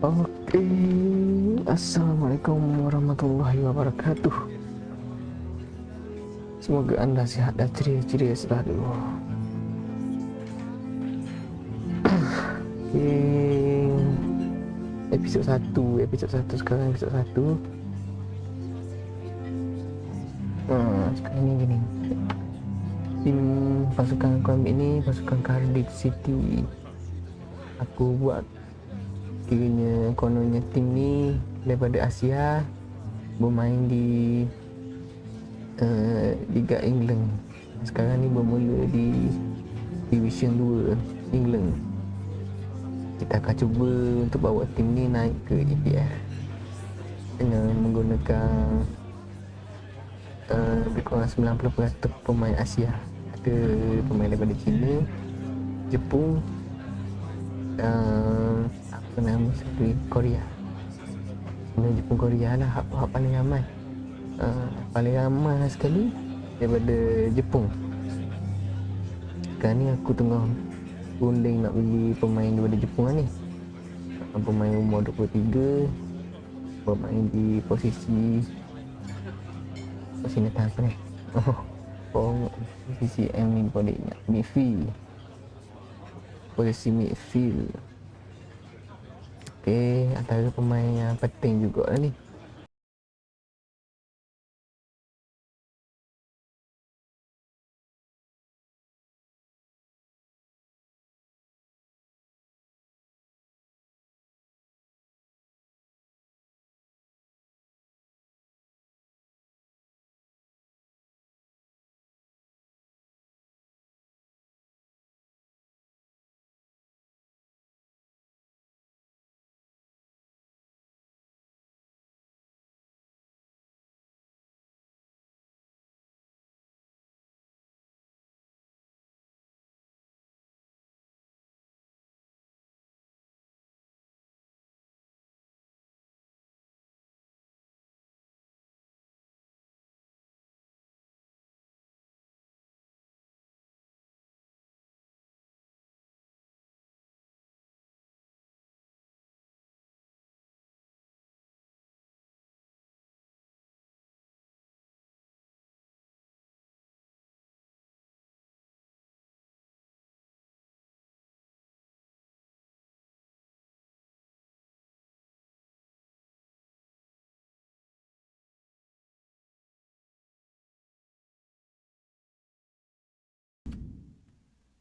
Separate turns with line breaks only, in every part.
Oke, Assalamualaikum warahmatullahi wabarakatuh. Semoga anda sihat dan ceria-ceria selalu. Oke, episod 1 sekarang, episod 1. Sekarang ni gini, tim pasukan aku ambil ni pasukan Cardiff City. Aku buat kiranya kononnya tim ni daripada Asia, bermain di Liga England. Sekarang ni bermula di Devition 2 England. Kita akan cuba untuk bawa tim ni naik ke EPL dengan menggunakan lebih kurang 90% pemain Asia. Ada pemain daripada China, Jepun, apa nama sekali, Korea. China, Jepun, Korea lah hak paling ramai. Paling ramai sekali daripada Jepun. Sekarang ni aku tengah runding nak beli pemain daripada Jepun lah ni. Pemain umur 23, bermain di posisi nak apa ni? Posisi M ni boleh ingat, midfield. Posisi midfield. Okay, antara pemain yang penting juga lah ni.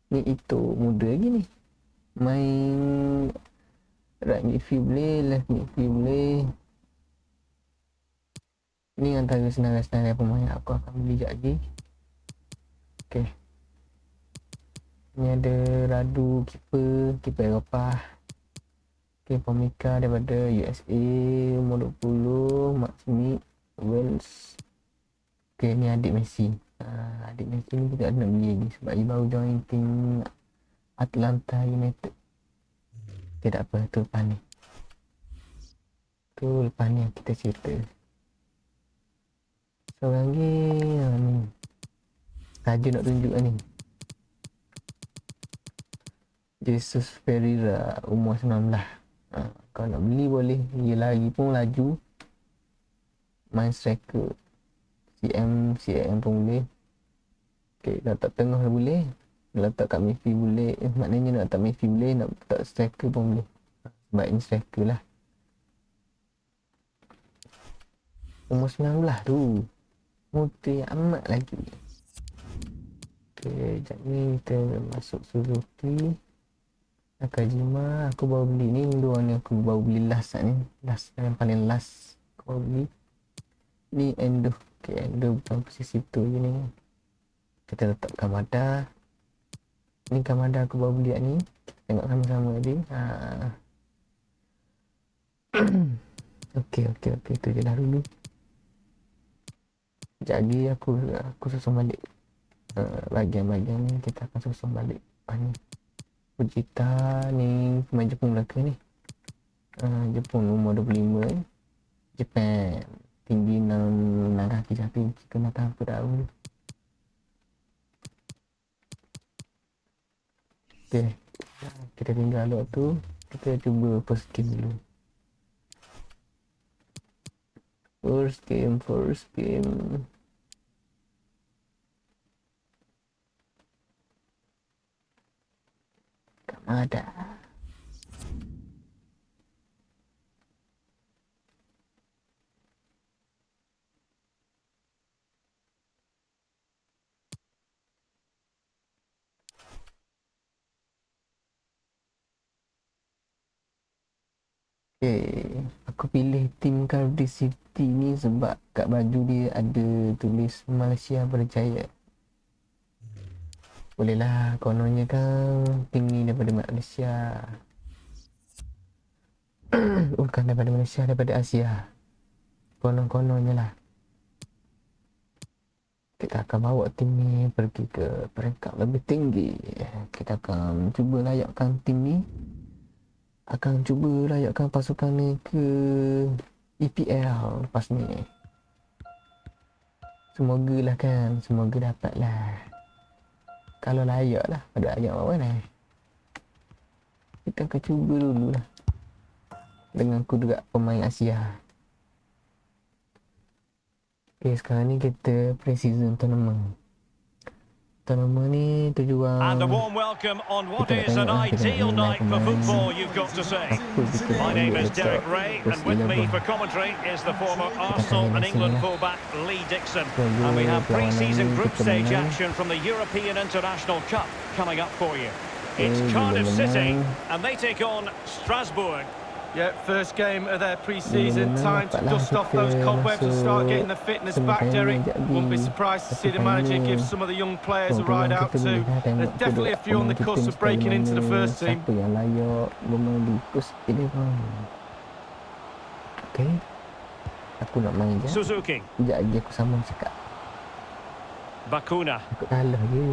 Ni itu muda lagi ni, main right midfield boleh, left midfield boleh. Ni antara senarai-senarai pemain aku akan beli sekejap lagi. Okay, ni ada Radu, keeper Eropah. Okay, pemika daripada USA, umur 20, Mark Smith, Wales. Okay, ni adik Messi. Adik Messi ni kita ada nak beli lagi sebab dia baru join tim Atlanta United. Okay, tak apa, tu lepas ni. Tu lepas ni kita cerita. Seorang lagi ni Sahaja nak tunjuk ni, Jesus Ferreira, umur 19. Kalau nak beli boleh, dia lari pun laju, main striker, CM pun boleh. Okay, nak letak tengah boleh, nak letak kat midfield boleh. Maknanya nak letak midfield boleh, nak letak striker pun boleh. Sebab ini striker lah. Umur 19 tu, muda amat lagi. Okay, sekejap ni kita masuk Suzuki Nakajima. Aku baru beli ni, dua ni aku baru beli last ni. Last, yang paling last aku baru beli. Ni Endo. Okay, Endo bukan posisi tu je ni. Kita letak Kamada. Ni Kamada aku baru beli ni. Kita tengok sama-sama tadi. Okay, tu je dah dulu. Sekejap lagi aku susun balik bahagian-bahagian ni. Kita akan susun balik ni. Fujita ni pemain Jepun belaka ni. Jepun umur 25 ni. Japan, tinggi 6 kaki 1 inci, kena tahu apa tahu. Okay, kita tinggal lot tu. Kita cuba first game dulu. First game. Ada. Aku pilih tim Cardiff City ni sebab kat baju dia ada tulis Malaysia berjaya. Bolehlah, kononnya kan tim ni daripada Malaysia. Bukan daripada Malaysia, daripada Asia. Konon-kononnya lah. Kita akan bawa tim ni pergi ke peringkat lebih tinggi. Kita akan cuba layakkan tim ni. Akan cuba layakkan pasukan ni ke EPL lepas ni. Semoga lah kan. Semoga dapat lah. Kalau layak lah. Pada layak apa ni. Kita akan cuba dulu lah. Dengan kuda pemain Asia. Okay, sekarang ni kita pre-season tournament. Tournament ni tujuan.
And a warm welcome on what is an ideal night for football, you've got to say. My name is Derek Ray, and with me for commentary is the former Arsenal and England fullback Lee Dixon. And we have pre-season group stage action from the European International Cup coming up for you. It's Cardiff City, and they take on Strasbourg.
Yeah, first game of their pre-season. Time to dust off those cobwebs and start getting the fitness back, Derek. Wouldn't be surprised to see the manager give some of the young players a ride out too. There's definitely a few on the cusp of breaking into the first team.
Siapa yang layak memiliki pilihan? Okay. Aku nak main je.
Suzuki.
Sekejap lagi aku sambung cakap.
Bakuna.
Aku kalah je.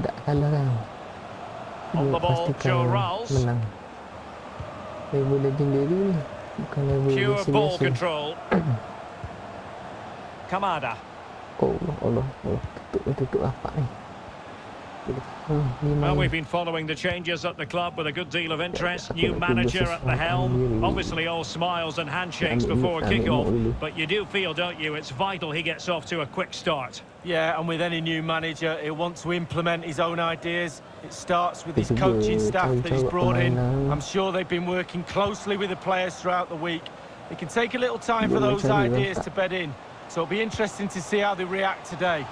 Tak kalah kan.
On the ball, Joe Rawls.
Menang. Level legendary ni. Bukan level
pure ball
biasa.
control. Kamada.
Oh Allah. Tutup apa ni?
Well, we've been following the changes at the club with a good deal of interest. New manager at the helm. Obviously all smiles and handshakes before kick-off. But you do feel, don't you, it's vital he gets off to a quick start.
Yeah, and with any new manager, he'll want to implement his own ideas. It starts with his coaching staff that he's brought in. I'm sure they've been working closely with the players throughout the week. It can take a little time for those ideas to bed in. So it'll be interesting to see how they react today.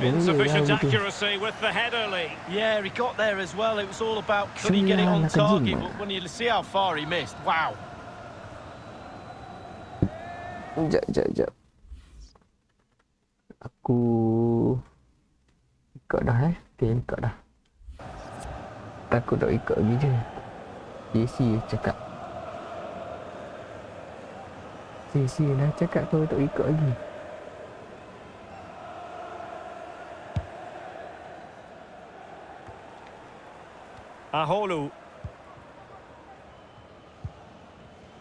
Insufficient accuracy with the header, Lee.
Yeah, he got there as well. It was all about could he get it on target, but when you see how far he missed, wow.
Sekejap. Aku ikut dah Okay, ikut dah. Aku tak ikut lagi je. Si cakap. Si dah cakap kau tak ikut lagi.
Aholu.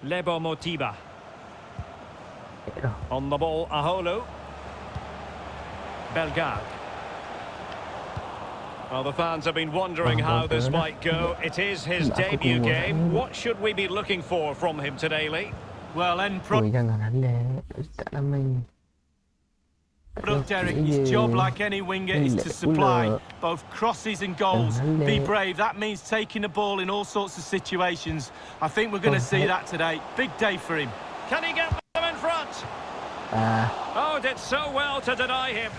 Lebo Motiba. On the ball, Aholu. Bellegarde. Well, the fans have been wondering how this might go. It is his debut game. What should we be looking for from him today, Lee?
Well, end
jangan lalek. Tak lama ni.
Look, Derek, his job, like any winger, is to supply both crosses and goals. Be brave. That means taking the ball in all sorts of situations. I think we're going to see that today. Big day for him.
Can he get them in front? Oh, did so well to deny him.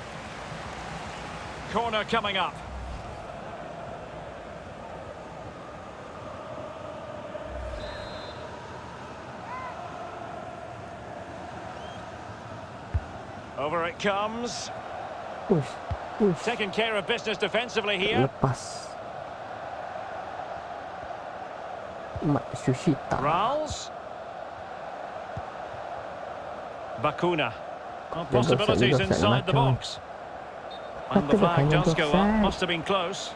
Corner coming up. Over it comes.
Push.
Taking care of business defensively here.
Lepas. Mak Sushita.
Rawls. Bakuna. Well, possibilities inside the box. And the flag does go up. Must have been close.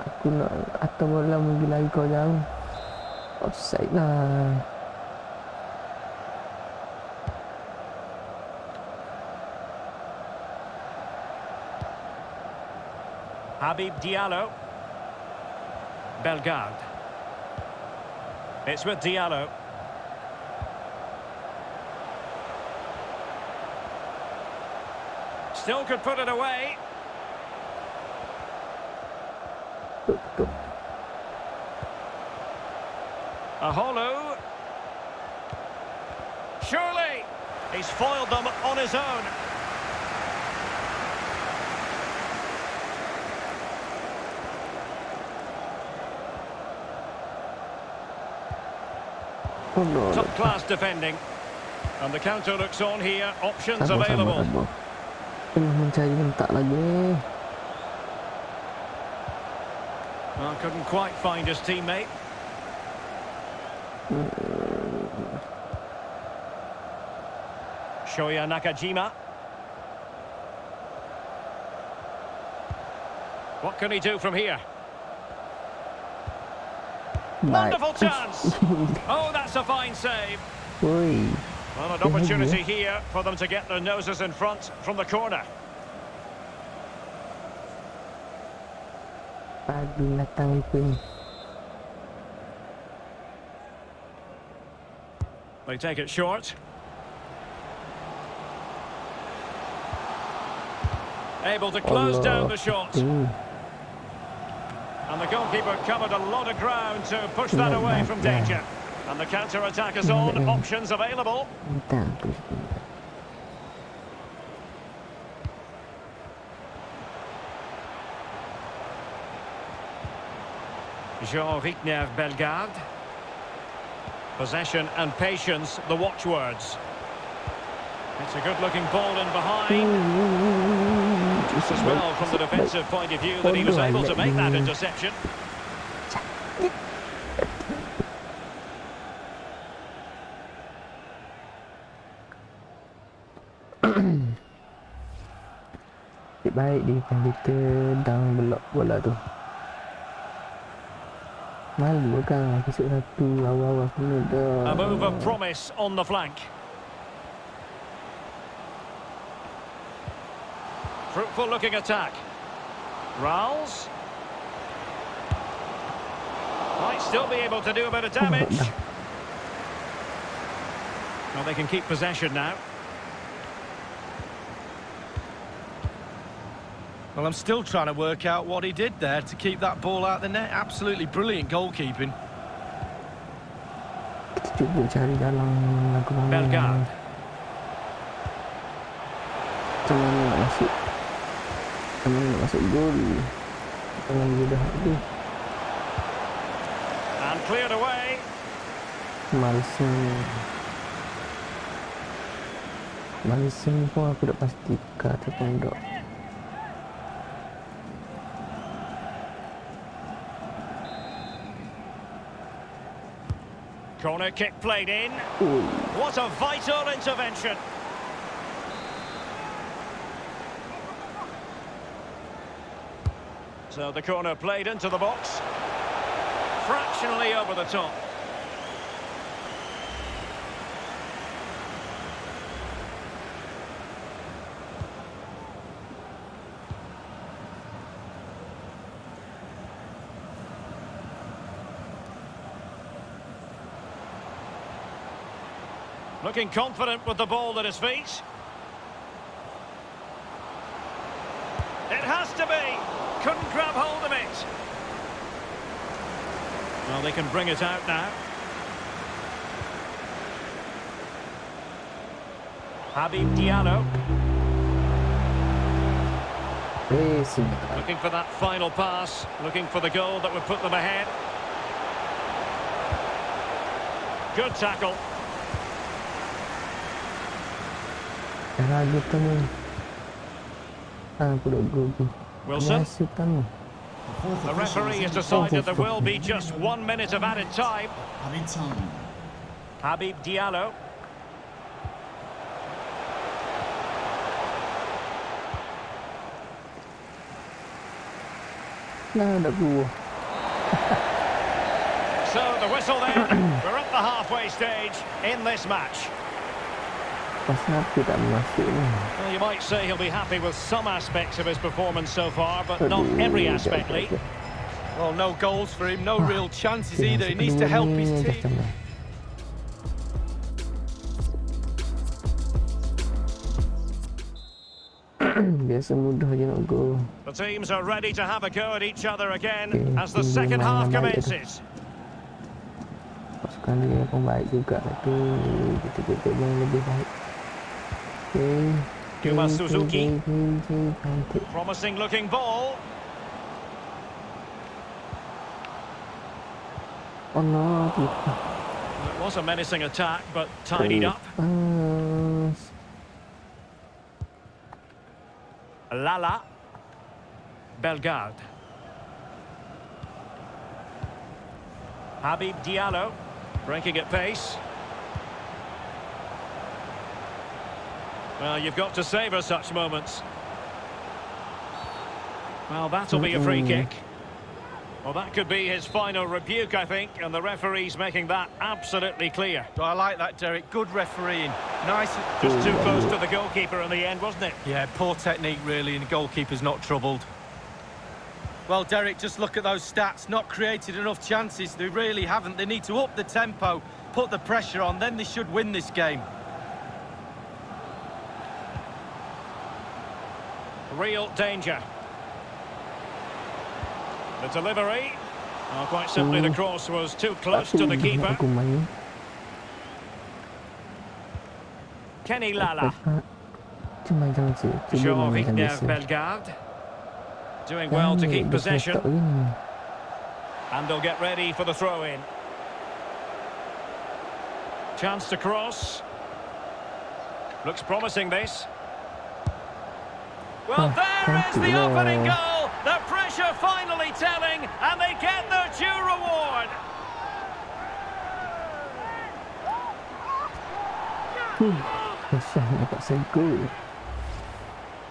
Aku nak atas bola mungkin lagi kau jauh. Offside lah.
Habib Diallo. Bellegarde. It's with Diallo. Still could put it away. Aholu. Surely. He's foiled them on his own.
Oh, no.
Top class defending. And the counter looks on here. Options available.
Mencari hentak lagi.
Well, couldn't quite find his teammate. Shoya Nakajima. What can he do from here? Wonderful chance. Oh, that's a fine save.
Oi.
Well, an opportunity here for them to get their noses in front from the corner.
Padu datang pun.
They take it short. Able to close down the shot. And the goalkeeper covered a lot of ground to push that away from danger. And the counter-attack is on. Options available. Jean-Rickner Bellegarde. Possession and patience, the watchwords. It's a good-looking ball in behind. Just as well from the defensive point of view that he was able to make that interception.
Baik dia tendang belok bola tu. Malu kan kisut satu awal-awal kena dah.
A move of promise on the flank. Fruitful looking attack. Rowles. Might still be able to do a bit of damage. Well, they can keep possession now.
Well, I'm still trying to work out what he did there to keep that ball out the net. Absolutely brilliant goalkeeping.
Kita cuba cari dalam lagu mana.
Bellegarde.
Macam mana nak masuk? Macam mana nak masuk gol? Jangan dia dah habis.
And cleared away.
Malsen pun aku dah pasti kata pondok.
Corner kick played in. What a vital intervention. So the corner played into the box. Fractionally over the top. Looking confident with the ball at his feet. It has to be. Couldn't grab hold of it. Well, they can bring it out now. Habib Diallo. Looking for that final pass. Looking for the goal that would put them ahead. Good tackle. Wilson. The referee has decided there will be just 1 minute of added time. Habib Diallo. So the whistle then. We're at the halfway stage in this match. Well, you might say he'll be happy with some aspects of his performance so far, but not every aspect, Lee.
Well, no goals for him, no real chances either. He needs to help his team.
Biasa mudah je nak go.
The teams are ready to have a go at each other again as the second half commences.
Pasukan dia pun baik juga tu. Kita yang lebih baik.
Suzuki. Promising looking ball.
Oh no.
It was a menacing attack, but tidied up. Lala. Bellegarde. Habib Diallo. Breaking at pace. Well, you've got to savour such moments. Well, that'll be a free kick. Well, that could be his final rebuke, I think, and the referee's making that absolutely clear.
I like that, Derek. Good refereeing. Nice.
Just too close to the goalkeeper in the end, wasn't it?
Yeah, poor technique, really, and the goalkeeper's not troubled. Well, Derek, just look at those stats. Not created enough chances. They really haven't. They need to up the tempo, put the pressure on, then they should win this game.
Real danger. The delivery. Oh, quite simply, the cross was too close to the keeper. Kenny Lala. Bellegarde. Doing well to keep possession. And they'll get ready for the throw-in. Chance to cross. Looks promising, this. Well, there is the opening goal. The pressure finally telling, and they get their due reward.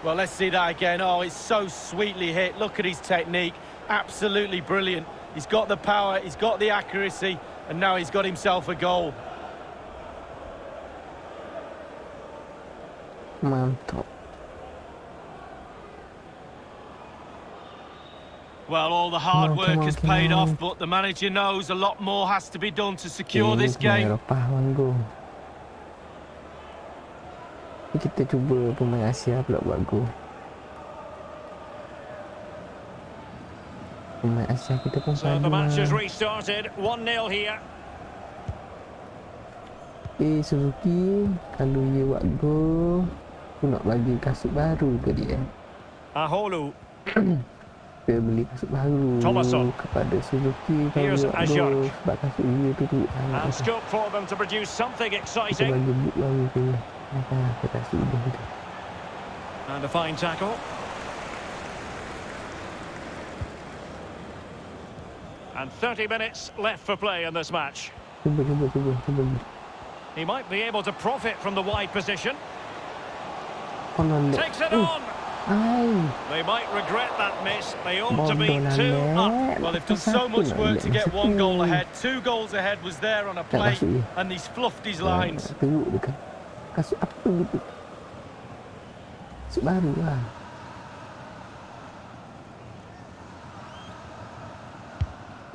Well, let's see that again. Oh, it's so sweetly hit. Look at his technique. Absolutely brilliant. He's got the power, he's got the accuracy, and now he's got himself a goal.
Mantap.
Well, all the hard work has paid off, but the manager knows a lot more has to be done to secure this game.
Eropah kita cuba pemain Asia pula buat gol. Pemain Asia kita pun
So the match has restarted. 1-0 here.
Suzuki, kalau dia buat gol, aku nak bagi kasut baru ke dia.
Aholu.
Dia beli kasut baru kepada Suzuki kalau dia buat gol, sebab kasut dia tu tu.
And scope for them to produce something exciting.
Kita bagi boot baru ke dia. Kasut dia.
And a fine tackle. And 30 minutes left for play in this match.
Cuba.
He might be able to profit from the wide position. Takes it on. They might regret that miss. They ought to be 2 up.
Well, they've done so much work to get 1 goal ahead. 2 goals ahead was there on a plate, and he's fluffed his lines.
Kasut apa gitu? Kasut baru lah.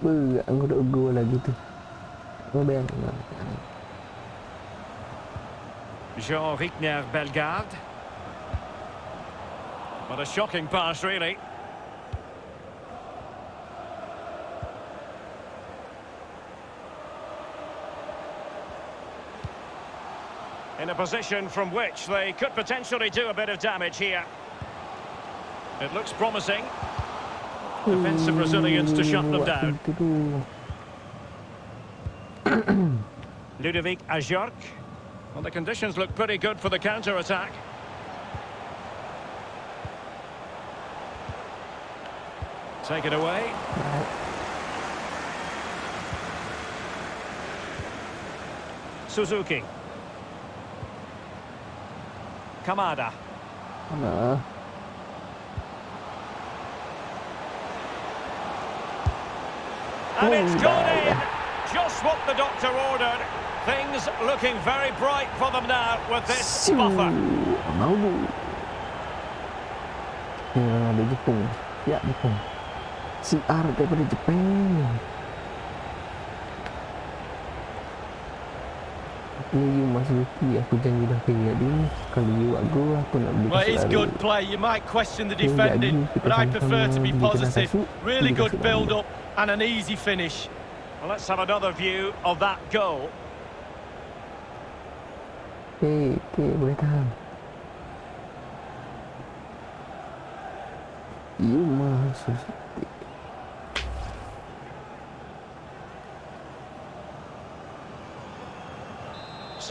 Berat aku nak gol lagi tu. Oh, bayang.
Jean-Richner Bellegarde. What a shocking pass, really. In a position from which they could potentially do a bit of damage here. It looks promising. Defensive Brazilians to shut them down. Ludovic Ajorc. Well, the conditions look pretty good for the counter-attack. Take it away. Suzuki. Kamada. And it's gone in. Just what the doctor ordered. Things looking very bright for them now with this buffer.
CR daripada Jepang. Ni you masih rookie, aku janji dah kaya dia. Kalau you buat gol, aku nak beli
Well, it's
kasut
good
baru.
play. You might question the
Okay,
defending,
jadi kita
but I prefer to be
sama-sama beli
positive.
kasut,
Really
beli
good
kasut baru.
build-up and an easy finish.
Well, let's have another view of that goal.
Okay, boleh tahan. You masuk.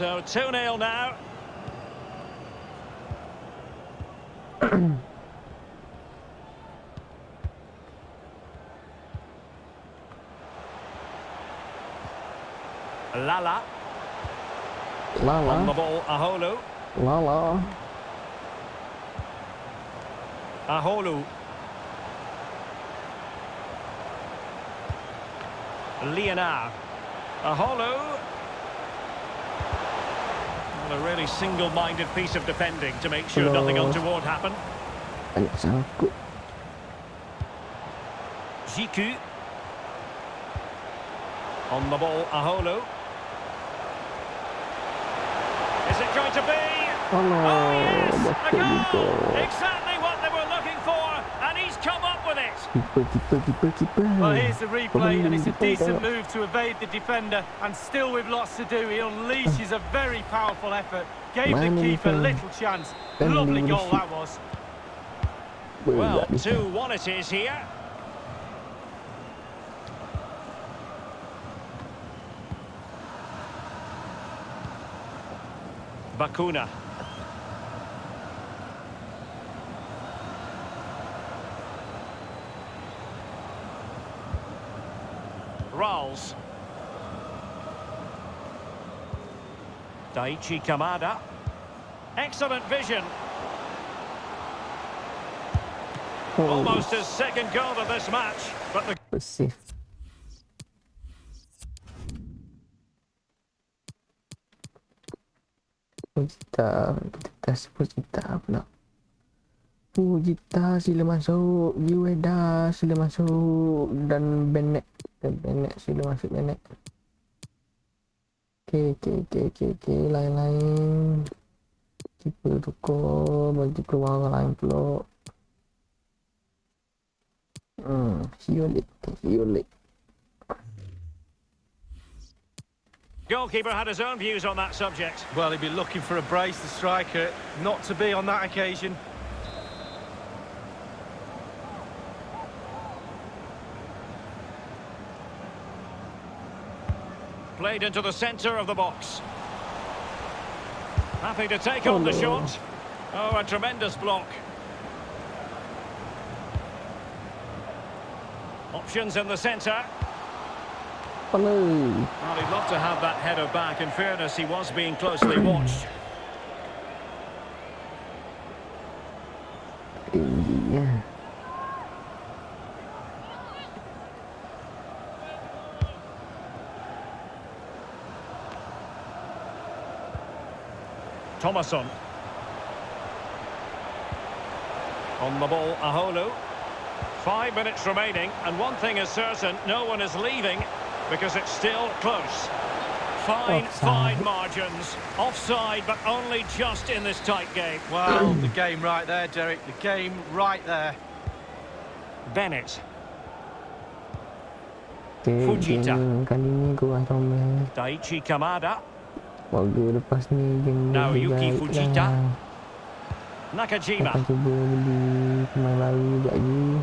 So 2-0 now. Lala on the
Lala,
ball. Aholu.
Lala.
Aholu. Leonard. Aholu. Well, a really single-minded piece of defending to make sure nothing untoward happened.
Banyak sangkut.
Jiku. On the ball, Aholu. Is it going to be?
Oh no,
Oh yes, a
dapat
goal!
juga.
Exactly what they were looking for, and he's come up with it.
Keeper.
Well, here's the replay, and it's a decent move to evade the defender, and still with lots to do. He unleashes a very powerful effort, gave the keeper little chance. Lovely goal that was.
Well, 2-1 it is here. Bakuna. Rawls. Daichi Kamada. Excellent vision. Almost his second goal of this match, but the
Safe. Kita 10 juta pula. 10 juta sila masuk. Ueda sila masuk. Dan Bennett sila masuk Bennett. Okay. Lain-lain. Keeper tukar. Bagi keluar orang lain pula. Hiolik.
goalkeeper had his own views on that subject.
Well, he'd be looking for a brace, the striker, not to be on that occasion.
Played into the centre of the box. Happy to take on the shot. Oh, a tremendous block. Options in the centre. Well, he'd love to have that header back. In fairness, he was being closely watched.
Yeah.
Thomason. On the ball, Aholu. 5 minutes remaining, and one thing is certain, no one is leaving because it's still close. Fine margins. Offside, but only just in this tight game.
Well, the game right there, Derek. The game right there.
Bennett.
Fujita. Kali ni gua Roman.
Daichi Kamada.
Waktu lepas ni game
Now
dia
Yuki
baik
Fujita.
lah.
Nakajima.
Akan cuba beli pemain baru sekejap lagi.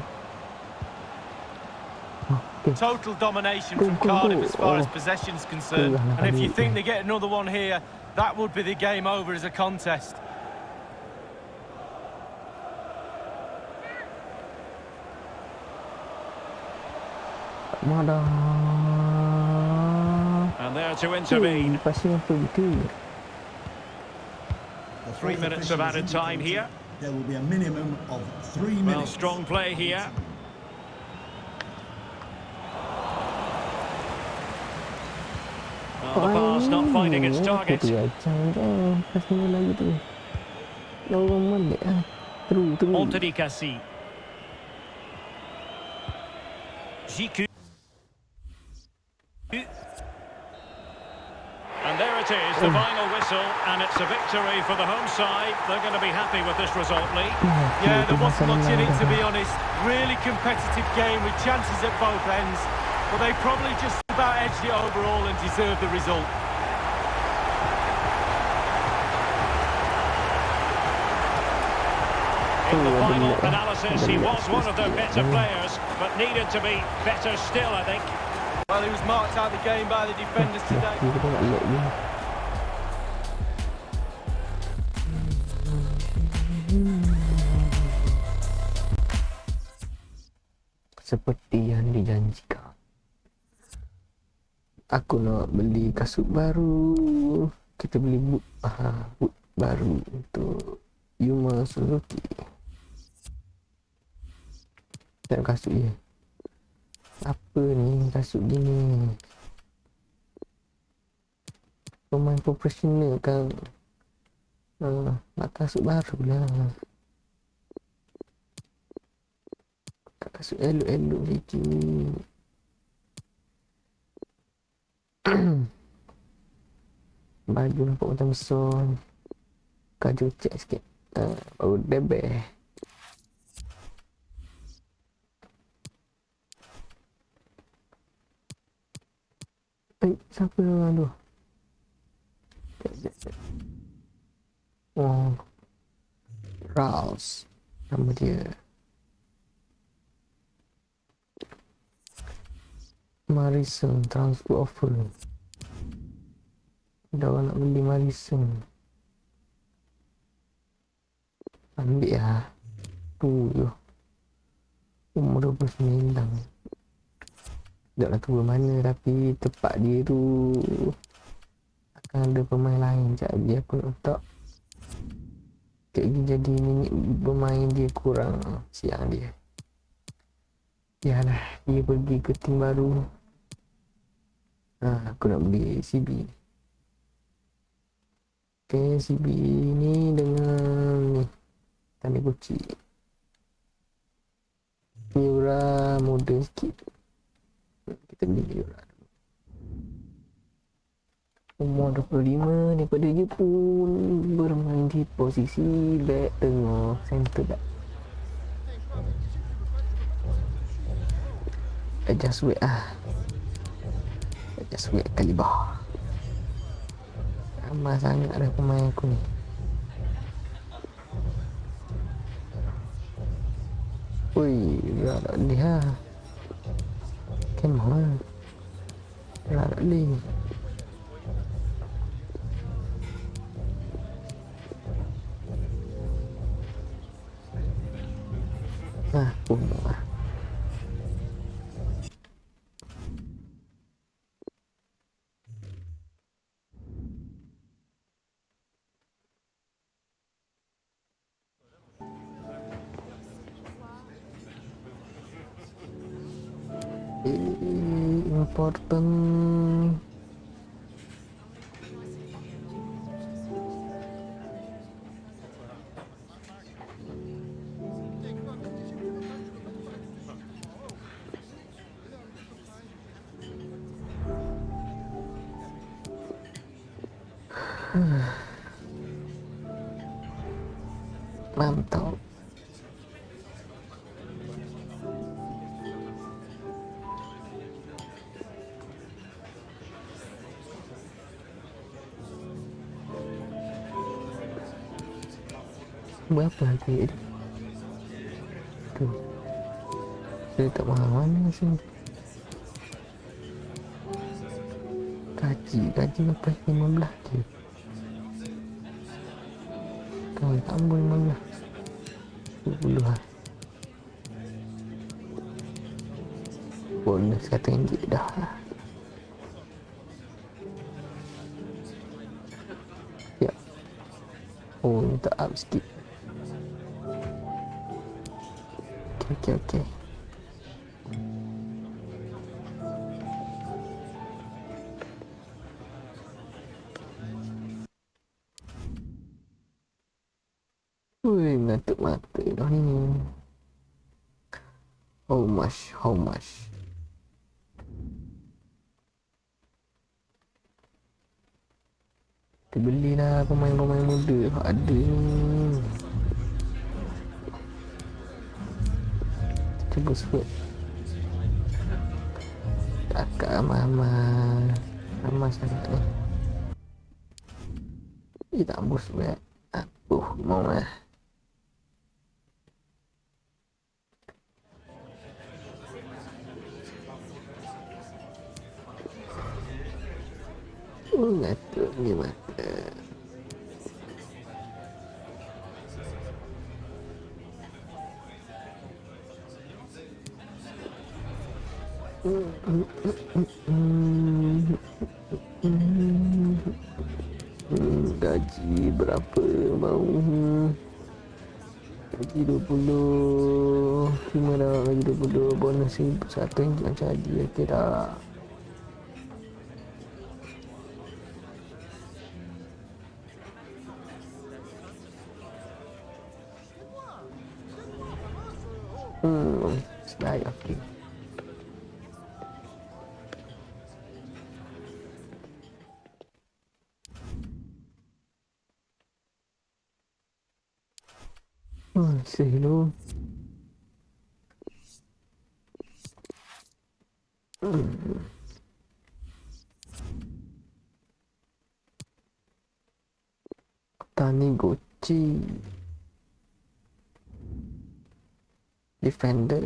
Total domination from Cardiff as far as possession's concerned. And if you think they get another one here, that would be the game over as a contest.
Madah.
And there to intervene.
Pasal apa betul?
3 minutes of added time here.
There will be a minimum of 3 minutes.
Well, strong play here. Well, the pass not finding its target.
Pasal lagi tu. Orang balik ah. Terus.
Onto Dikasi. And there it is, the final whistle, and it's a victory for the home side. They're going to be happy with this result, Lee.
Yeah, there wasn't much in it, to be honest. Really competitive game with chances at both ends. But they probably just about edged it overall and deserved the result.
In the final analysis, he was one of the better players, but needed to be better still, I think.
Well, he was marked out of the game by the defenders today.
Seperti yang dijanjikan, aku nak beli kasut baru. Kita beli boot baru untuk Yuma Suzuki. Tengok kasut dia. Apa ni kasut gini? Pemain profesional kan, nak kasut baru lah. Kasut elok-elok macam ni. Baju nampak macam besar. Kaju cek sikit, baru debeh. Siapa orang tu? Oh, Rouse nama dia. Marison transfer offer. Ada orang nak beli Marison. Ambil lah. Tu je. Umur 29. Tak nak tua mana, tapi tempat dia tu akan ada pemain lain. Jadi aku nak letak jadi minit bermain dia kurang siang dia. Yalah, dia pergi ke tim baru. Aku nak beli CB. Okay, CB ni dengan ni tanda kunci Miura modern sikit. Kita beli Miura. Umur 25 daripada dia pun bermain di posisi back tengah, center back. Adjust weight Adjust weight kaliber. Ramai sangat dah pemain aku ni. Ui, dah tak boleh lah. Kemah lah. Dah tak boleh. Bunuh lah. Important. Mantap. Berapa harga dia? Tu. Saya tak faham mana sini. Gaji lepas 15 je. Kau tambah 15. 20 lah. Bonus kata ringgit dah lah. Ya. Oh, minta up sikit. Okay. Ui, mengatuk mata dah ni. How much? Kita belilah pemain-pemain muda. Ada ni. Cuba sebut. Takkan ramai sangat ni. Tak bos buat. Mau lah. Ngatuk ni mata. Gaji berapa mau? Gaji 20. Terima dah gaji 20. Bonus RM1 macam haji. Okey dah. Baik, okey. Sih lu. Tani Goci. Defender.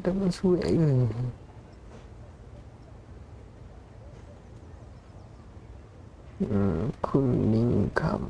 Dah masuk ke? Kuning kam.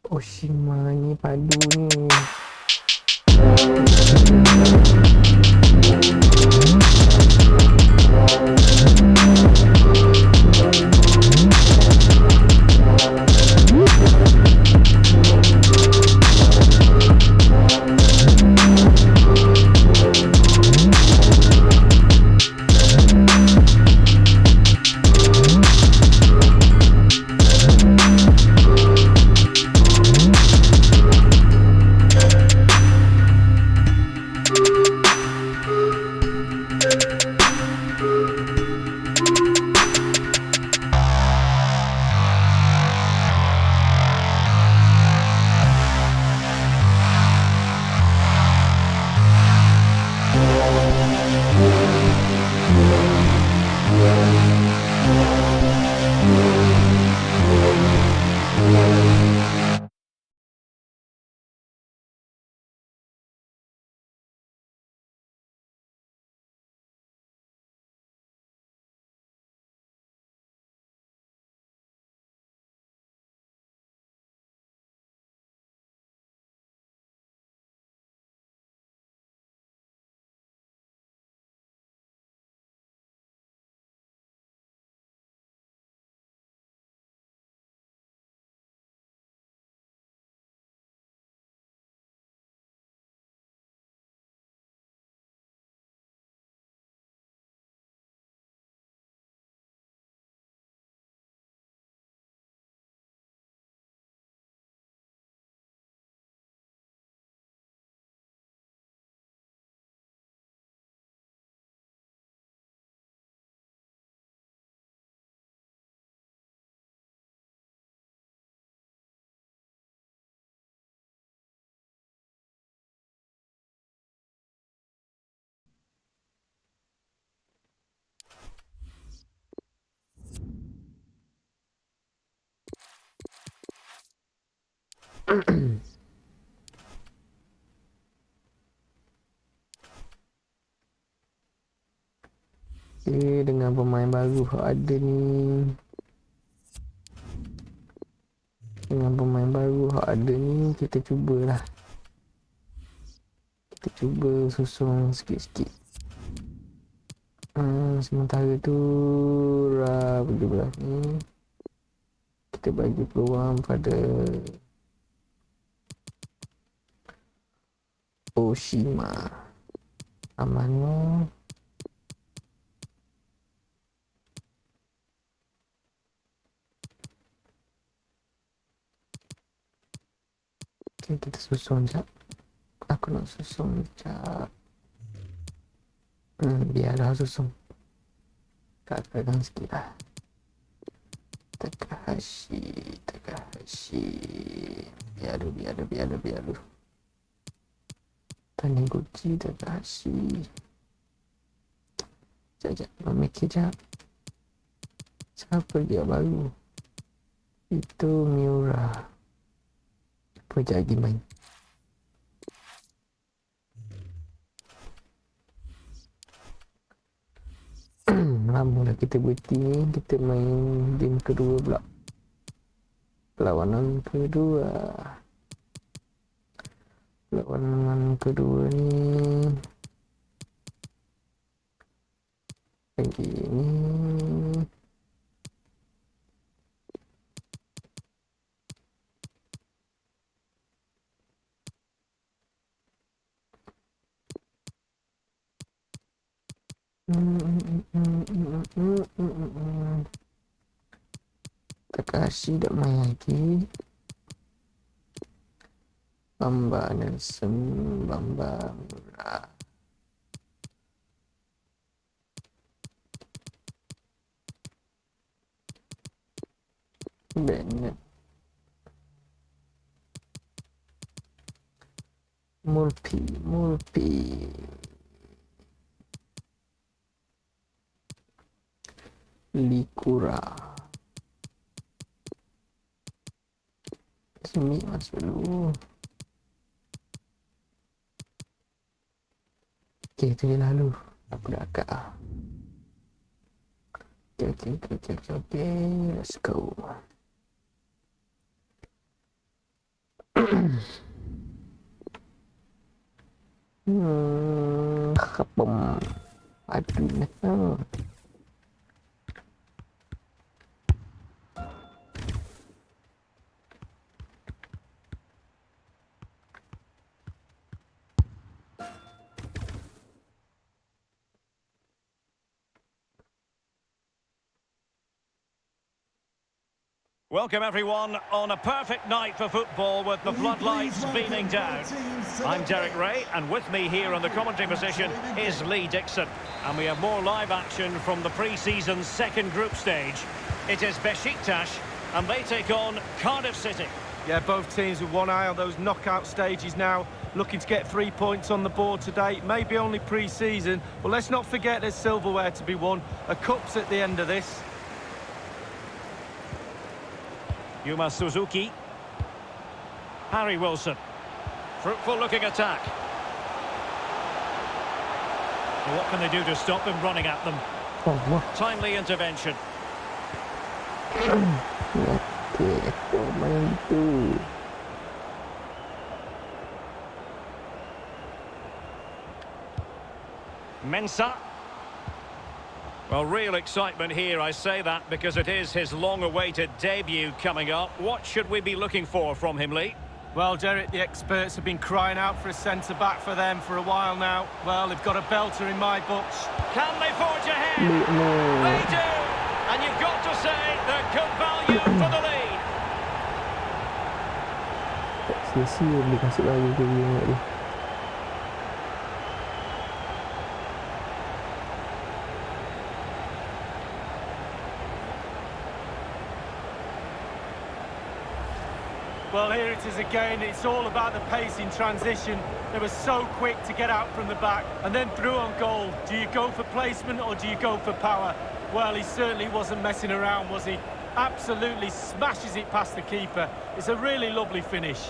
Oshima ni padu ni. Okay, dengan pemain baru yang ada ni, kita cubalah. Kita cuba susun sikit-sikit. Sementara tu belah ni kita bagi peluang pada Oshima Amano. Okay, kita susun sekejap. Aku nak susun sekejap. Biarlah susun. Kakakkan sikit lah. Takahashi. Biar dulu. Taniguchi, Takahashi. Sekejap, memikir sekejap. Siapa dia baru? Itu Miura. Apa je lagi main? Lama dah kita berhenti ni. Kita main game kedua pula. Perlawanan kedua ni lagi ni. Takahashi dah main lagi. Bamba Nelson, Bamba Murah. Bennett. Mulpi. Likura. Sini masuk dulu. Okay, tu je lalu. Aku dah agak lah. Okay. Let's go. Kapam. Aduh nah.
Welcome everyone on a perfect night for football with the floodlights beaming down. I'm Derek Ray, and with me here on the commentary position is Lee Dixon. And we have more live action from the pre-season second group stage. It is BESIKTAS, and they take on Cardiff City.
Yeah, both teams with one eye on those knockout stages now, looking to get 3 points on the board today. Maybe only pre-season, but let's not forget there's silverware to be won. A cup's at the end of this.
Yuma Suzuki. Harry Wilson. Fruitful looking attack. Well, what can they do to stop him running at them? Timely intervention. Mensah. Well, real excitement here, I say that because it is his long-awaited debut coming up. What should we be looking for from him, Lee?
Well, Derek, the experts have been crying out for a centre-back for them for a while now. Well, they've got a belter in my books.
Can they forge ahead? They do! And you've got to say they're good value for the lead.
Sia-sia boleh kasih lagi ke dia ni.
Well, here it is again. It's all about the pace in transition. They were so quick to get out from the back and then through on goal. Do you go for placement or do you go for power? Well, he certainly wasn't messing around, was he? Absolutely smashes it past the keeper. It's a really lovely finish.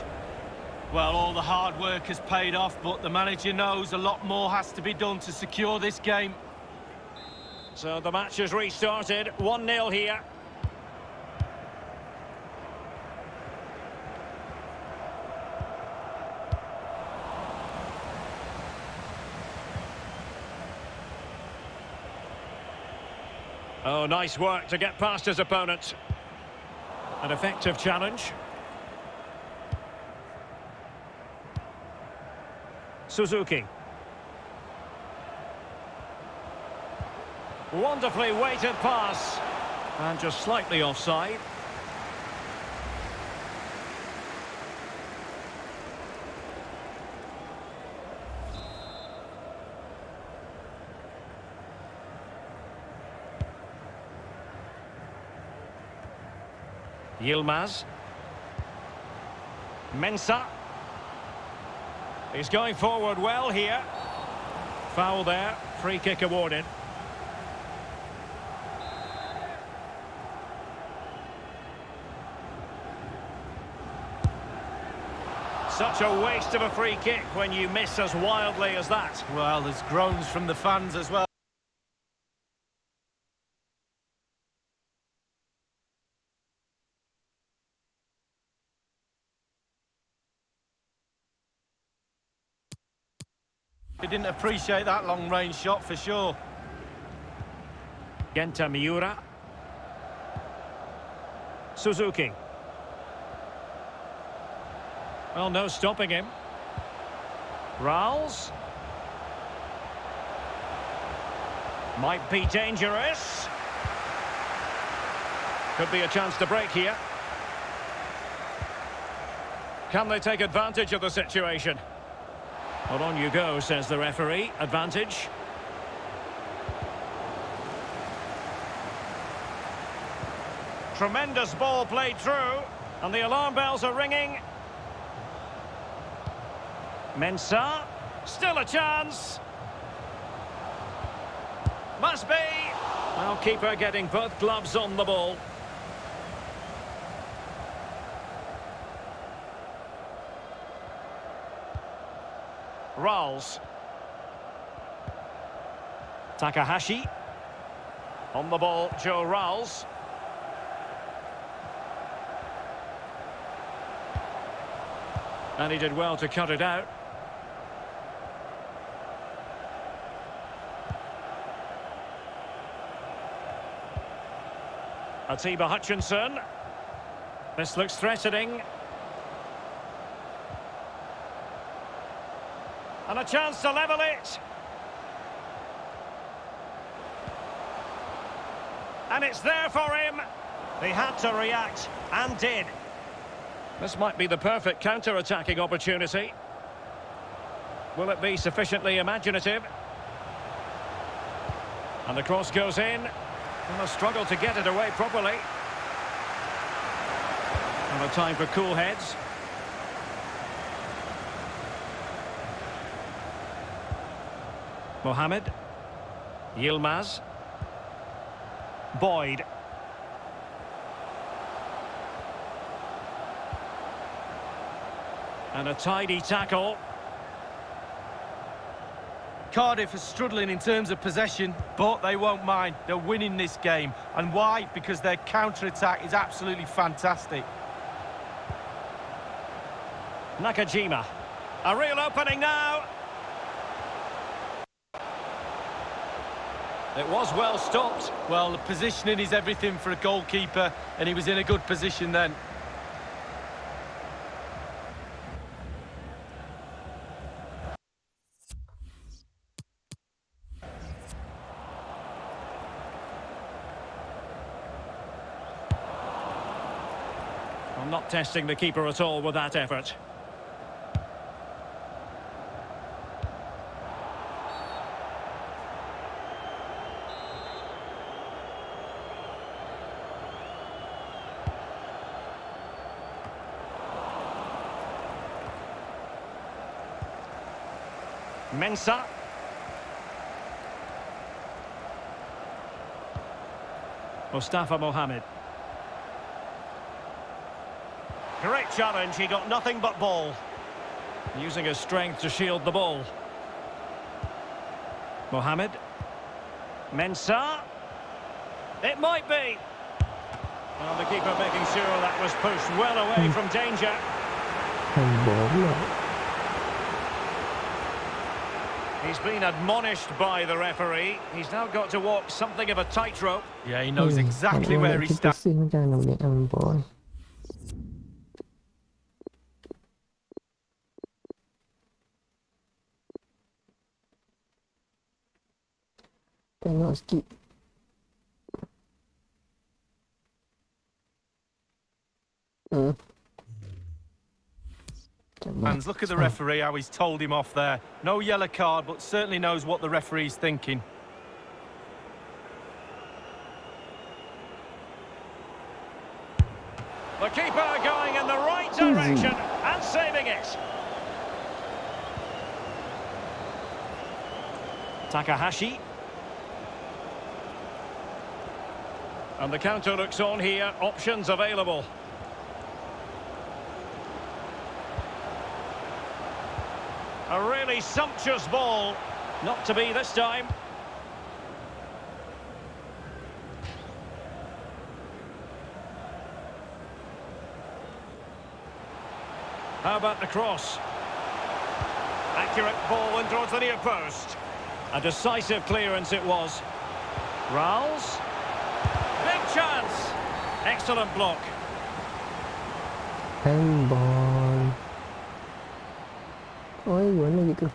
Well, all the hard work has paid off, but the manager knows a lot more has to be done to secure this game.
So the match has restarted, 1-0 here. Oh, nice work to get past his opponent. An effective challenge. Suzuki. Wonderfully weighted pass. And just slightly offside. Yilmaz. Mensah. He's going forward well here. Foul there. Free kick awarded. Such a waste of a free kick when you miss as wildly as that.
Well, there's groans from the fans as well. He didn't appreciate that long-range shot for sure.
Genta Miura. Suzuki. Well, no stopping him. Rowles. Might be dangerous. Could be a chance to break here. Can they take advantage of the situation? Well, on you go, says the referee. Advantage. Tremendous ball played through, and the alarm bells are ringing. Mensah, still a chance. Must be. Well, keeper getting both gloves on the ball. Rowles. Takahashi. On the ball, Joe Rowles. And he did well to cut it out. Atiba Hutchinson. This looks threatening. And a chance to level it. And it's there for him. He had to react, and did. This might be the perfect counter-attacking opportunity. Will it be sufficiently imaginative? And the cross goes in. And a struggle to get it away properly. And a time for cool heads. Mohamed. Yilmaz. Boyd. And a tidy tackle.
Cardiff are struggling in terms of possession, but they won't mind. They're winning this game. And why? Because their counter-attack is absolutely fantastic.
Nakajima. A real opening now. It was well stopped.
Well, the positioning is everything for a goalkeeper, and he was in a good position then.
I'm not testing the keeper at all with that effort. Mensah. Mustafa Mohamed. Great challenge, he got nothing but ball. Using his strength to shield the ball. Mohamed. Mensah. It might be. Well, the keeper making sure that was pushed well away from danger. He's been admonished by the referee. He's now got to walk something of a tightrope.
Yeah, he knows exactly where he stands.
Tengok sikit.
Fans, look at the referee, how he's told him off there. No yellow card, but certainly knows what the referee's thinking.
The keeper going in the right direction and saving it. Takahashi. And the counter looks on here. Options available. A really sumptuous ball. Not to be this time. How about the cross? Accurate ball in towards the near post. A decisive clearance it was. Rowles. Big chance. Excellent block.
Handball. Ôi, quên là gì cơ?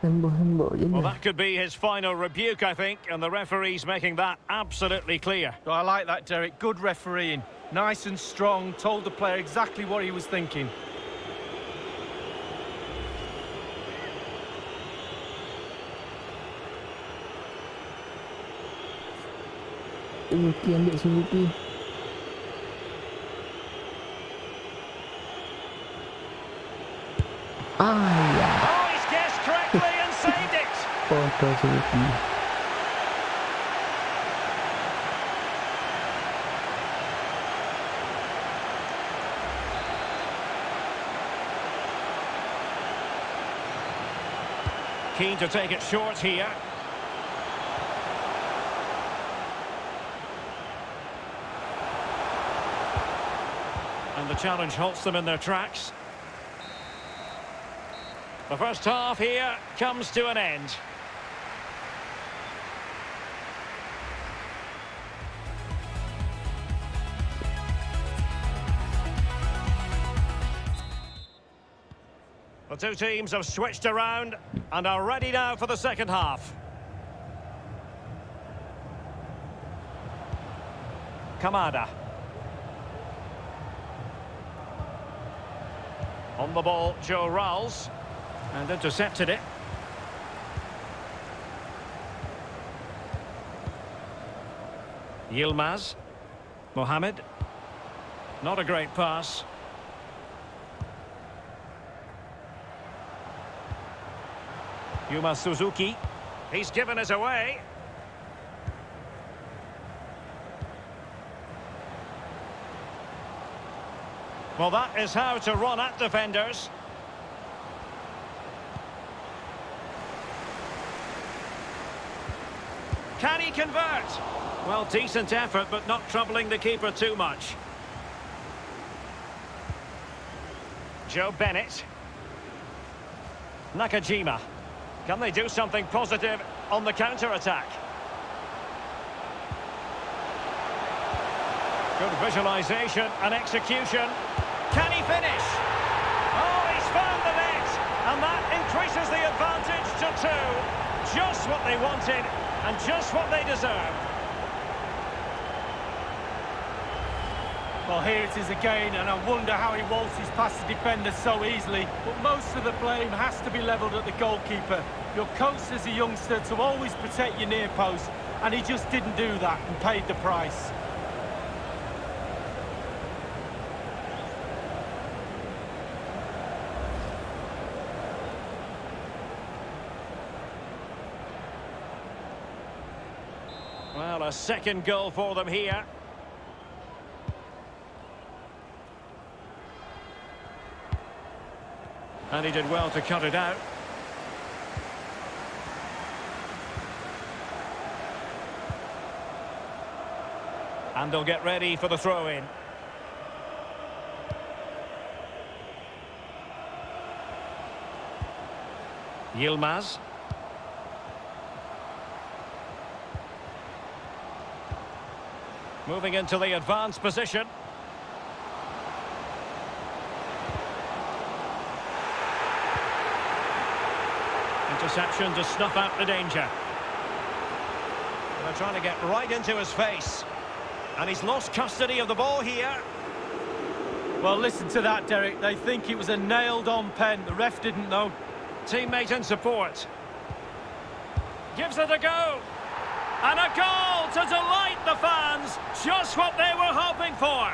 Handball chứ.
Well, that could be his final rebuke, I think, and the referee's making that absolutely clear.
Oh, I like that, Derek. Good refereeing. Nice and strong. Told the player exactly what he was thinking.
Suzuki ambil Suzuki. Yeah.
Oh, he's guessed correctly and saved it.
Foto Suzuki.
Keen to take it short here. And the challenge halts them in their tracks. The first half here comes to an end. The two teams have switched around and are ready now for the second half. Kamada. On the ball, Joe Rowles. And intercepted it. Yilmaz. Mohamed. Not a great pass. Yuma Suzuki. He's given us away. Well, that is how to run at defenders. Can he convert? Well, decent effort, but not troubling the keeper too much. Joe Bennett. Nakajima. Can they do something positive on the counter-attack? Good visualisation and execution. Can he finish? Oh, he's found the net! And that increases the advantage to 2. Just what they wanted. And just what they deserve.
Well, here it is again, and I wonder how he waltzes past the defender so easily. But most of the blame has to be levelled at the goalkeeper. You're coached as a youngster to always protect your near post, and he just didn't do that and paid the price.
Well, a second goal for them here. And he did well to cut it out. And they'll get ready for the throw-in. Yilmaz. Moving into the advanced position. Interception to snuff out the danger. They're trying to get right into his face. And he's lost custody of the ball here.
Well, listen to that, Derek. They think it was a nailed-on pen. The ref didn't know.
Teammate in support. Gives it a go. And a goal to delight the fans. Just what they were hoping for.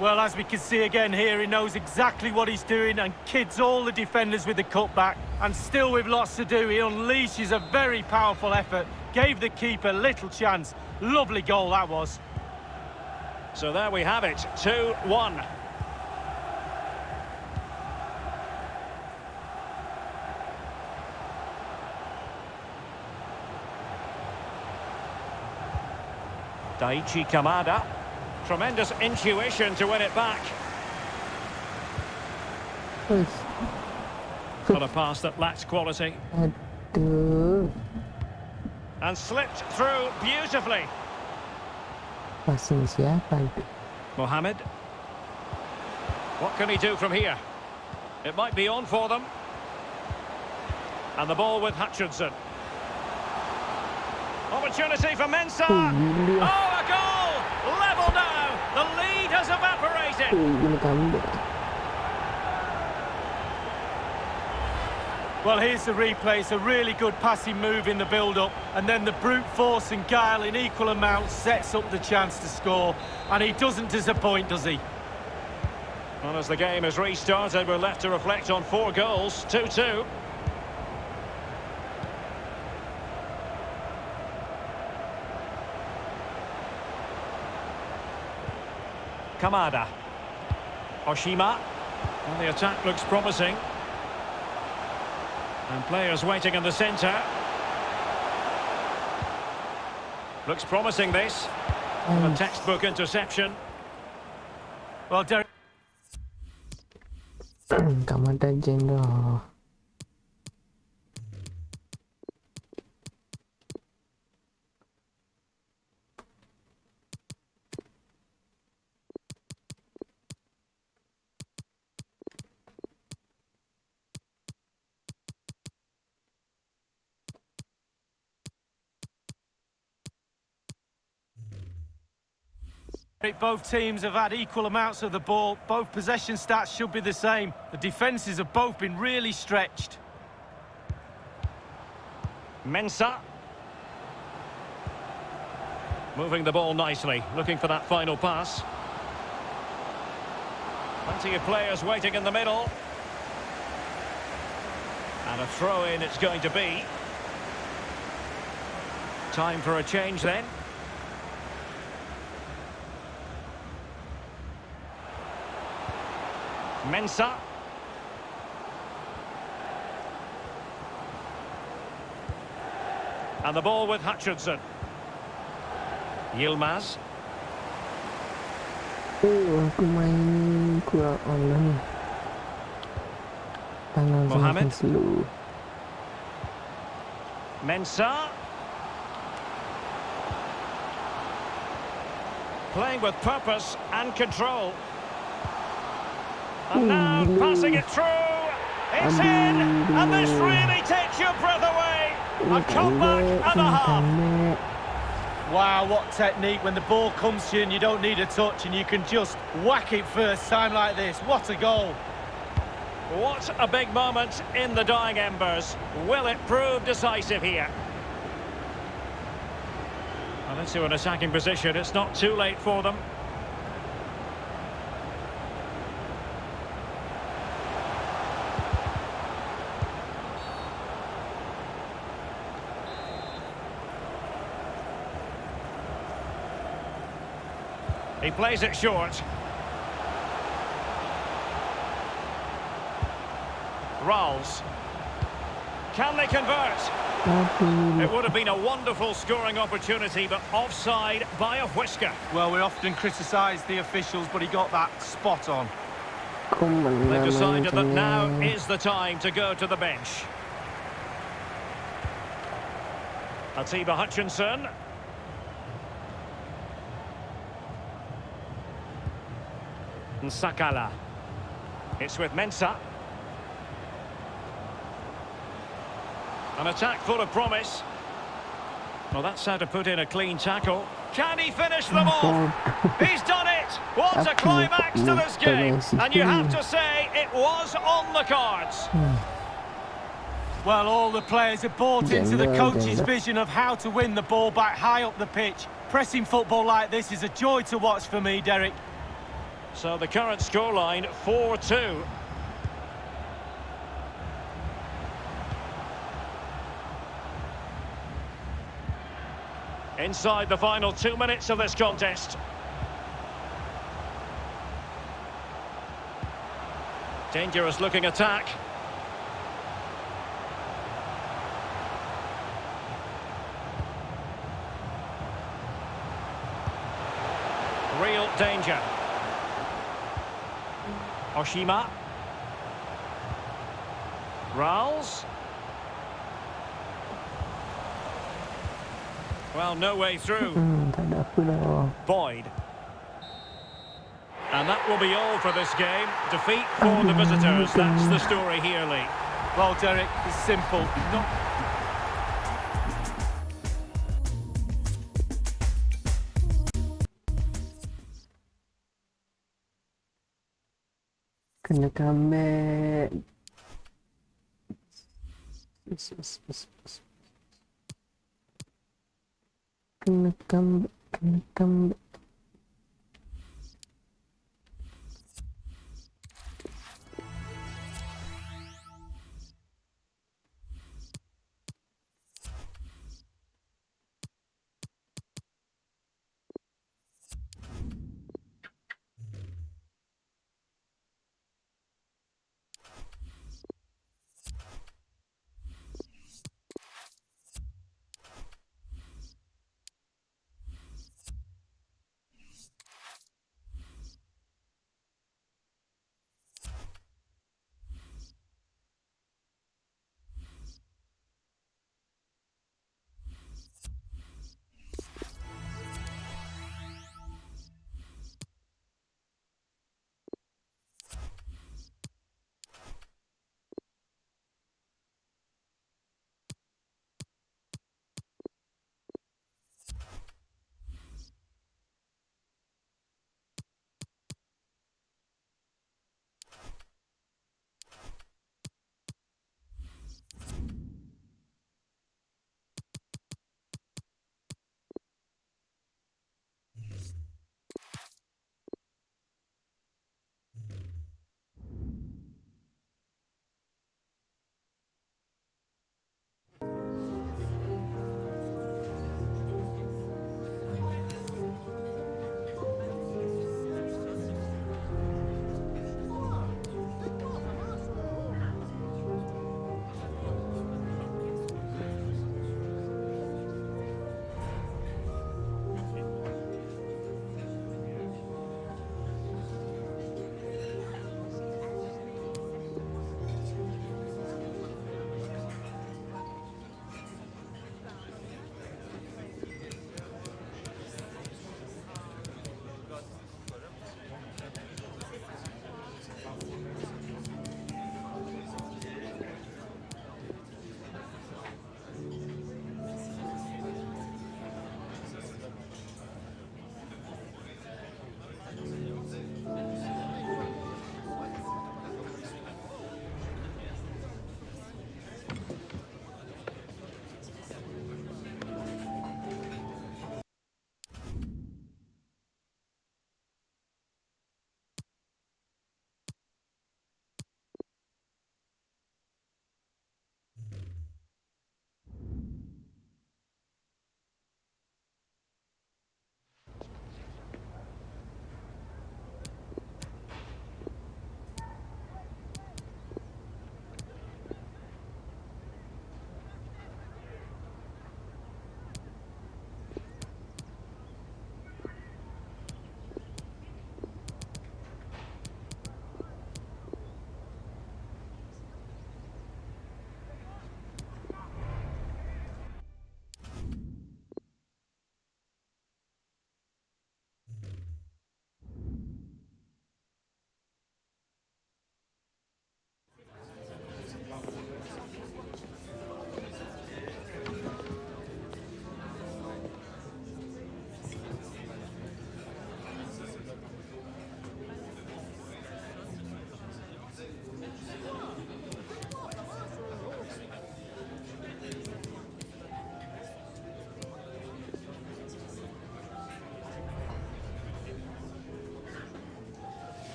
Well, as we can see again here, he knows exactly what he's doing and kids all the defenders with the cutback. And still with lots to do, he unleashes a very powerful effort. Gave the keeper little chance. Lovely goal that was.
So there we have it, 2-1. Daichi Kamada. Tremendous intuition to win it back. Got a pass that lacks quality.
Aduh.
And slipped through beautifully.
Passing siapa itu?
Mohamed. What can he do from here? It might be on for them. And the ball with Hutchinson. Opportunity for Mensah. Oh, a goal! Level now. The lead has evaporated.
Well, here's the replay. It's a really good passing move in the build-up. And then the brute force and guile in equal amounts sets up the chance to score. And he doesn't disappoint, does he?
Well, as the game has restarted, we're left to reflect on 4 goals. 2-2. Kamada. Oshima. Well, the attack looks promising. And players waiting in the centre. Looks promising, this. A textbook interception.
Well, Derek...
Kamada General.
Both teams have had equal amounts of the ball. Both possession stats should be the same. The defences have both been really stretched.
Mensah. Moving the ball nicely, looking for that final pass. Plenty of players waiting in the middle. And a throw-in it's going to be. Time for a change then. Mensah. And the ball with Hutchinson. Yilmaz.
Aku main kurang on lah ni. Tangan
Mohamed.
semakin slow.
Mensah. Playing with purpose and control. And now passing it through. It's in, and this really takes your breath away. A comeback and a half.
Wow, what technique when the ball comes to you and you don't need a touch and you can just whack it first time like this. What a goal.
What a big moment in the dying embers. Will it prove decisive here? And into an attacking position. It's not too late for them. He plays it short. Rolls. Can they convert? It would have been a wonderful scoring opportunity, but offside by a whisker.
Well, we often criticise the officials, but he got that spot on.
They've decided that now is the time to go to the bench. Atiba Hutchinson. Sakala. It's with Mensah. An attack full of promise. Well, that's how to put in a clean tackle. Can he finish them off? He's done it! What a climax to this game! And you have to say, it was on the cards.
Well, all the players have bought into the coach's vision of how to win the ball back high up the pitch. Pressing football like this is a joy to watch for me, Derek.
So the current scoreline, 4-2. Inside the final 2 minutes of this contest. Dangerous looking attack. Real danger. Oshima. Rowles. Well, no way through. Boyd. And that will be all for this game. Defeat for the visitors. That's the story here, Lee.
Well, Derek, it's simple.
Kena comeback. Kena comeback.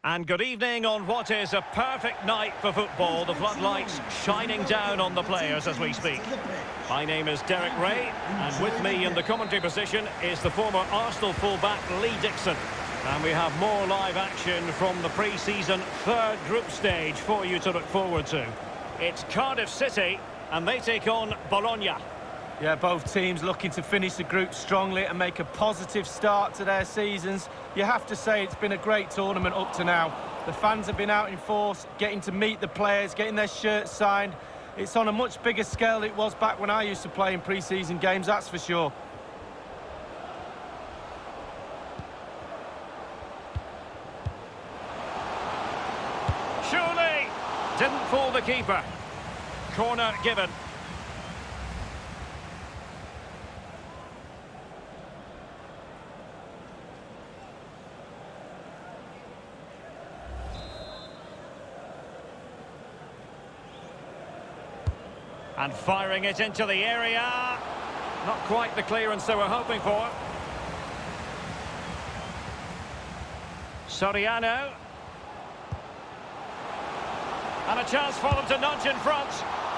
And good evening on what is a perfect night for football. The floodlights shining down on the players as we speak. My name is Derek Ray, and with me in the commentary position is the former Arsenal fullback Lee Dixon. And we have more live action from the pre-season third group stage for you to look forward to. It's Cardiff City, and they take on Bologna.
Yeah, both teams looking to finish the group strongly and make a positive start to their seasons. You have to say it's been a great tournament up to now. The fans have been out in force, getting to meet the players, getting their shirts signed. It's on a much bigger scale than it was back when I used to play in pre-season games, that's for sure.
Surely didn't fool the keeper. Corner given. And firing it into the area. Not quite the clearance they were hoping for. Soriano. And a chance for them to nudge in front.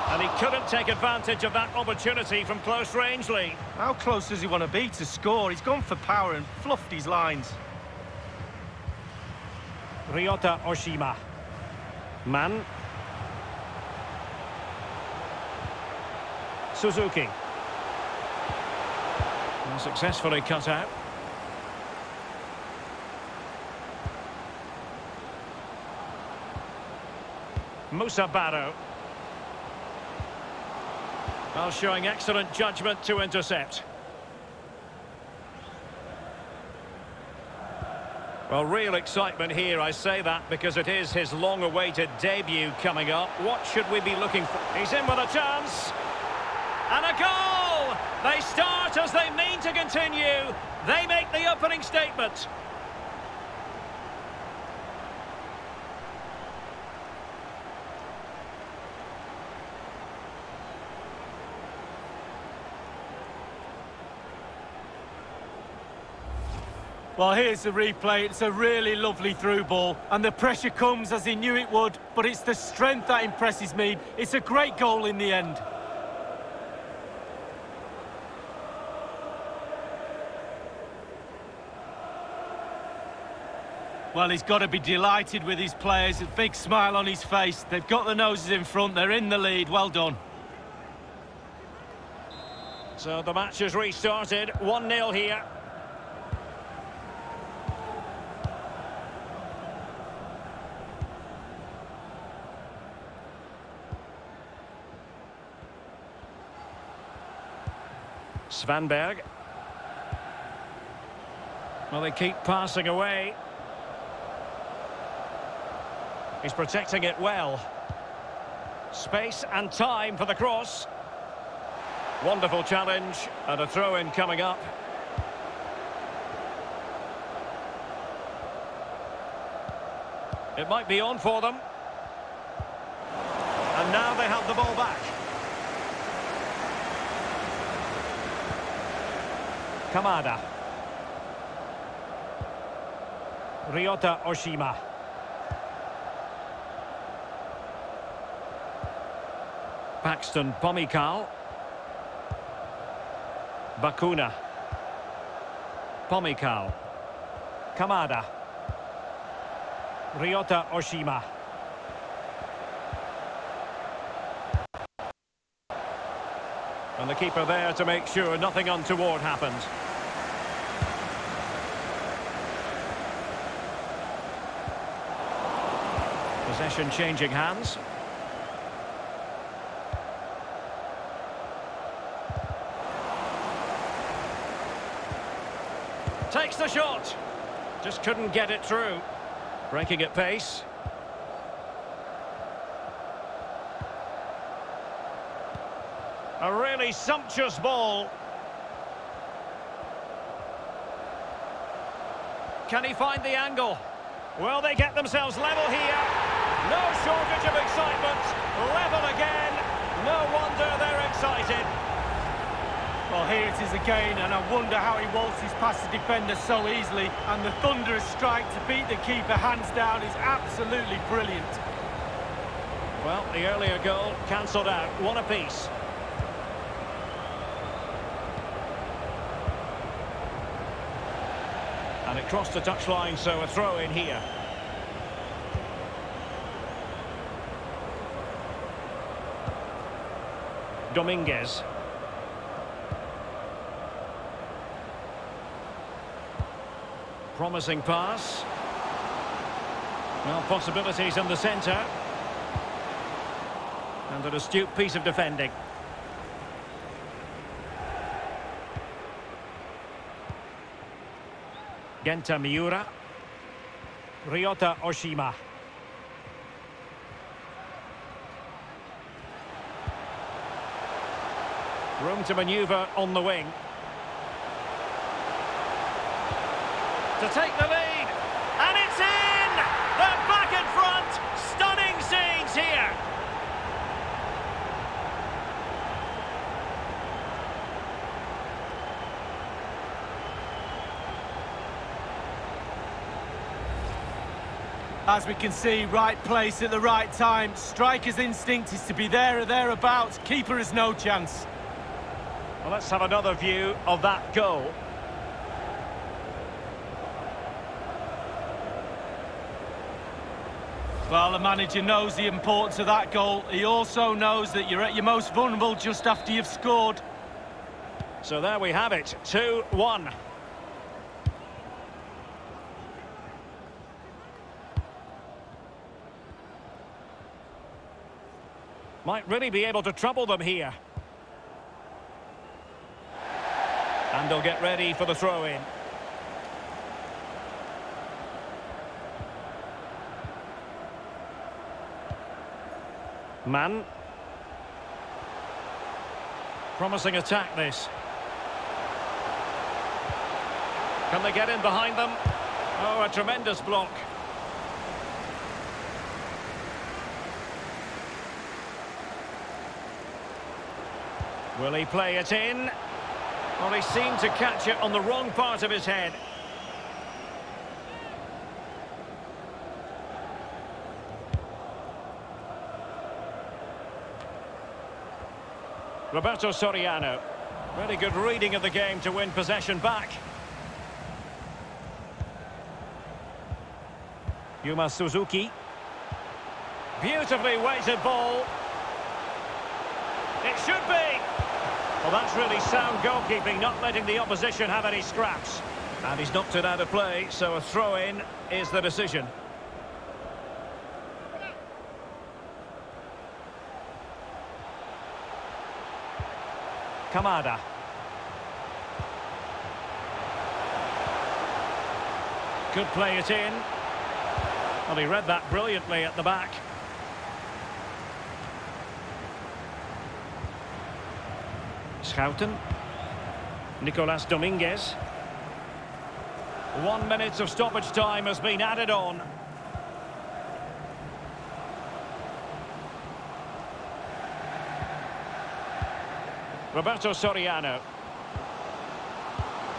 And he couldn't take advantage of that opportunity from close range, Lee.
How close does he want to be to score? He's gone for power and fluffed his lines.
Ryota Oshima. Man. Suzuki. And successfully cut out. Musa Barrow. Well, showing excellent judgment to intercept. Well, real excitement here, I say that because it is his long-awaited debut coming up. What should we be looking for? He's in with a chance. And a goal! They start as they mean to continue. They make the opening statement.
Well, here's the replay. It's a really lovely through ball. And the pressure comes as he knew it would. But it's the strength that impresses me. It's a great goal in the end. Well, he's got to be delighted with his players. A big smile on his face. They've got the noses in front. They're in the lead. Well done.
So the match has restarted. 1-0 here. Svanberg. Well, they keep passing away. He's protecting it well. Space and time for the cross. Wonderful challenge and a throw-in coming up. It might be on for them. And now they have the ball back. Kamada. Ryota Oshima. Paxton Pomykal. Bakuna. Pomykal. Kamada. Ryota Oshima. And the keeper there to make sure nothing untoward happened. Possession changing hands. Takes the shot. Just couldn't get it through. Breaking at pace. A really sumptuous ball. Can he find the angle? Will they get themselves level here? No shortage of excitement. Level again. No wonder they're excited.
Well, here it is again, and I wonder how he waltzes past the defender so easily. And the thunderous strike to beat the keeper hands down is absolutely brilliant.
Well, the earlier goal cancelled out. One apiece. And it crossed the touchline, so a throw in here. Dominguez. Promising pass. Well, possibilities in the centre. And an astute piece of defending. Genta Miura. Ryota Oshima. Room to manoeuvre on the wing. To take the lead. And it's in! They're back in front! Stunning scenes here!
As we can see, right place at the right time. Striker's instinct is to be there or thereabouts. Keeper has no chance.
Well, let's have another view of that goal.
Well, the manager knows the importance of that goal. He also knows that you're at your most vulnerable just after you've scored.
So there we have it, 2-1. Might really be able to trouble them here. And they'll get ready for the throw-in. Man. Promising attack, this. Can they get in behind them? Oh, a tremendous block. Will he play it in? Well, he seemed to catch it on the wrong part of his head. Roberto Soriano. Really good reading of the game to win possession back. Yuma Suzuki. Beautifully weighted ball. It should be. Well, that's really sound goalkeeping, not letting the opposition have any scraps. And he's knocked it out of play, so a throw-in is the decision. Kamada. Could play it in. Well, he read that brilliantly at the back. Schouten. Nicolas Dominguez. 1 minute of stoppage time has been added on. Roberto Soriano.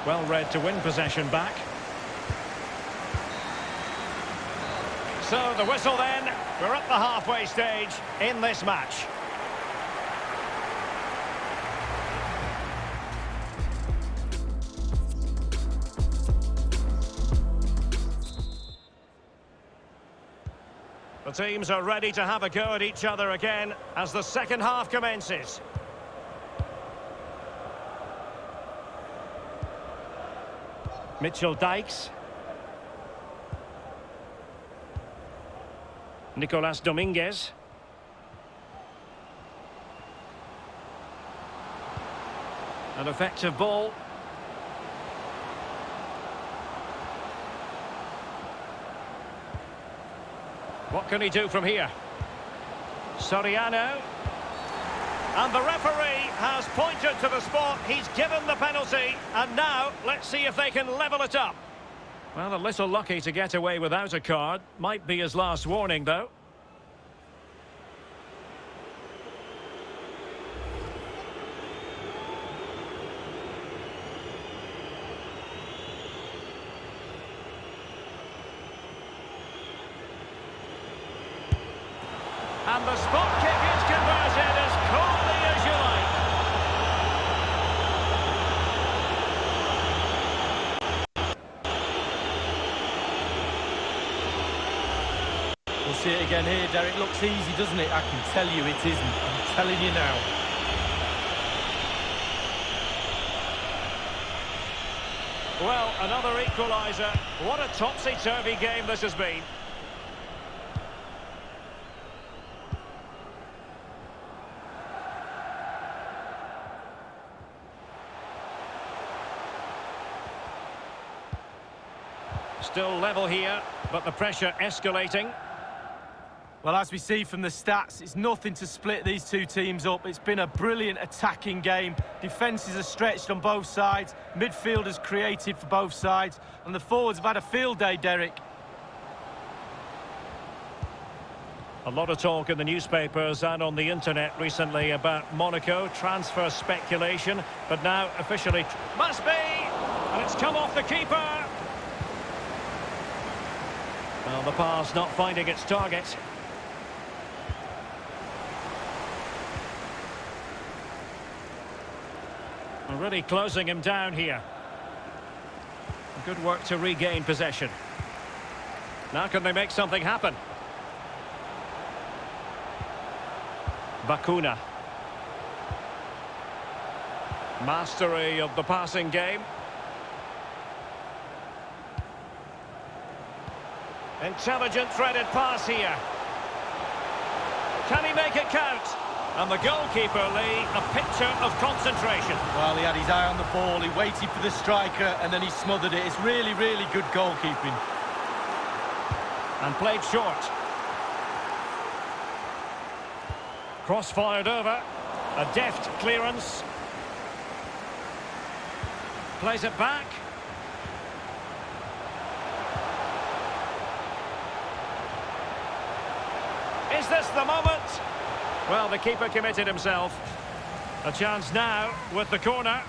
Well read to win possession back. So the whistle then. We're at the halfway stage in this match. The teams are ready to have a go at each other again as the second half commences. Mitchell Dykes. Nicolas Dominguez. An effective ball. What can he do from here? Soriano. And the referee has pointed to the spot. He's given the penalty. And now, let's see if they can level it up. Well, a little lucky to get away without a card. Might be his last warning, though. And the spot kick is converted as coolly as you like.
We'll see it again here, Derek. Looks easy, doesn't it? I can tell you it isn't. I'm telling you now.
Well, another equaliser. What a topsy-turvy game this has been. Still level here, but the pressure escalating.
Well, as we see from the stats, it's nothing to split these two teams up. It's been a brilliant attacking game. Defences are stretched on both sides. Midfielders created for both sides. And the forwards have had a field day, Derek.
A lot of talk in the newspapers and on the internet recently about Monaco transfer speculation, but now officially must be, and it's come off the keeper. Well, the pass not finding its target. Really closing him down here. Good work to regain possession. Now can they make something happen? Bakuna. Mastery of the passing game. Intelligent threaded pass here. Can he make it count? And the goalkeeper, Lee, a picture of concentration.
Well, he had his eye on the ball, he waited for the striker, and then he smothered it. It's really, really good goalkeeping.
And played short. Cross fired over. A deft clearance. Plays it back. Is this the moment? Well, the keeper committed himself. A chance now with the corner.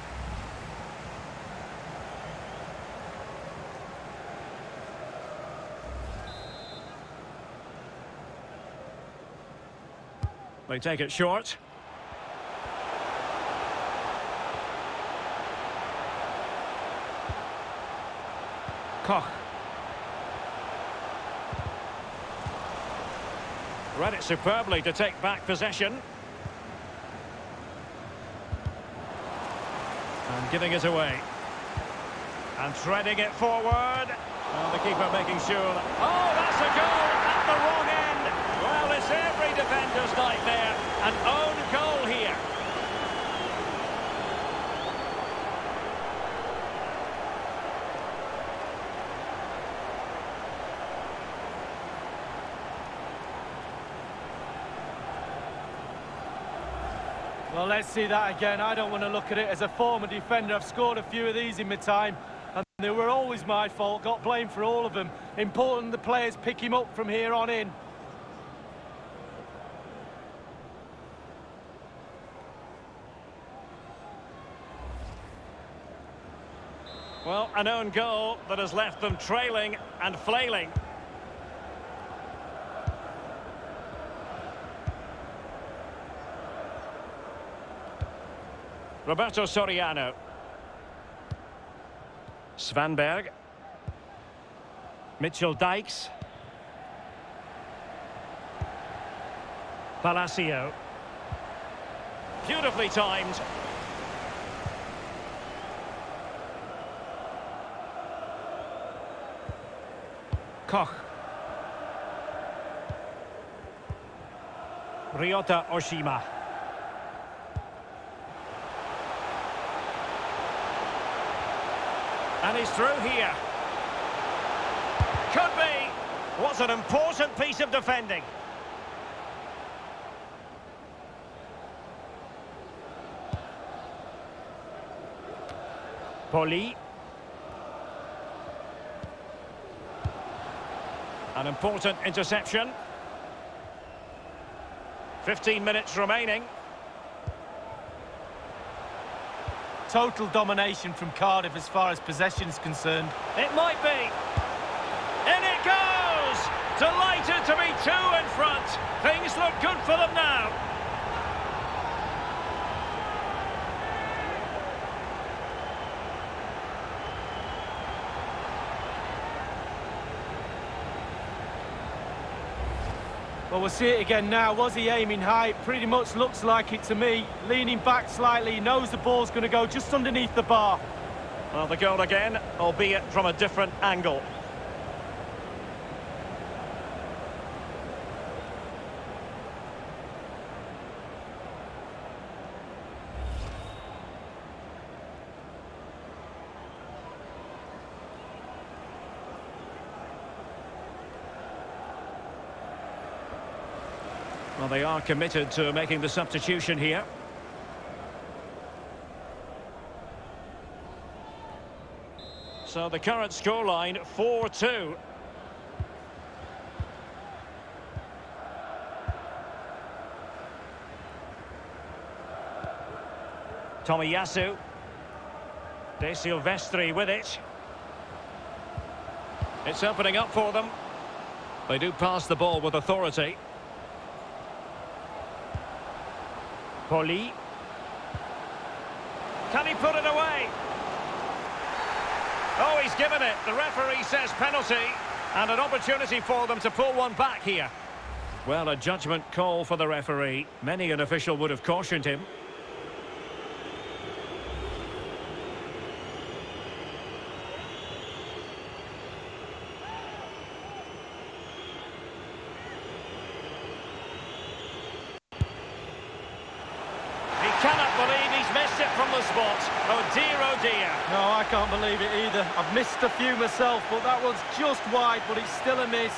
They take it short. Koch. Read it superbly to take back possession. And giving it away. And threading it forward. Well, the keeper making sure that... Oh, that's a goal at the wrong end. Well, it's every defender's nightmare. An own goal here.
Well, let's see that again. I don't want to look at it as a former defender. I've scored a few of these in my time, and they were always my fault. Got blamed for all of them. Important the players pick him up from here on in.
Well, an own goal that has left them trailing and flailing. Roberto Soriano. Svanberg. Mitchell Dykes. Palacio. Beautifully timed. Koch. Ryota Oshima. And he's through here. Could be. What's an important piece of defending. Poli. An important interception. 15 minutes remaining.
Total domination from Cardiff as far as possession is concerned.
It might be. In it goes! Delighted to be two in front. Things look good.
Well, we'll see it again now. Was he aiming high? Pretty much looks like it to me. Leaning back slightly, he knows the ball's going to go just underneath the bar.
Well, the goal again, albeit from a different angle. Well, they are committed to making the substitution here. So the current scoreline, 4-2. Tomiyasu. De Silvestri with it. It's opening up for them. They do pass the ball with authority. Poli. Can he put it away? Oh, he's given it. The referee says penalty. And an opportunity for them to pull one back here. Well, a judgment call for the referee. Many an official would have cautioned him. Spot. Oh dear,
No, I can't believe it either. I've missed a few myself, but that one's just wide, but it's still a miss.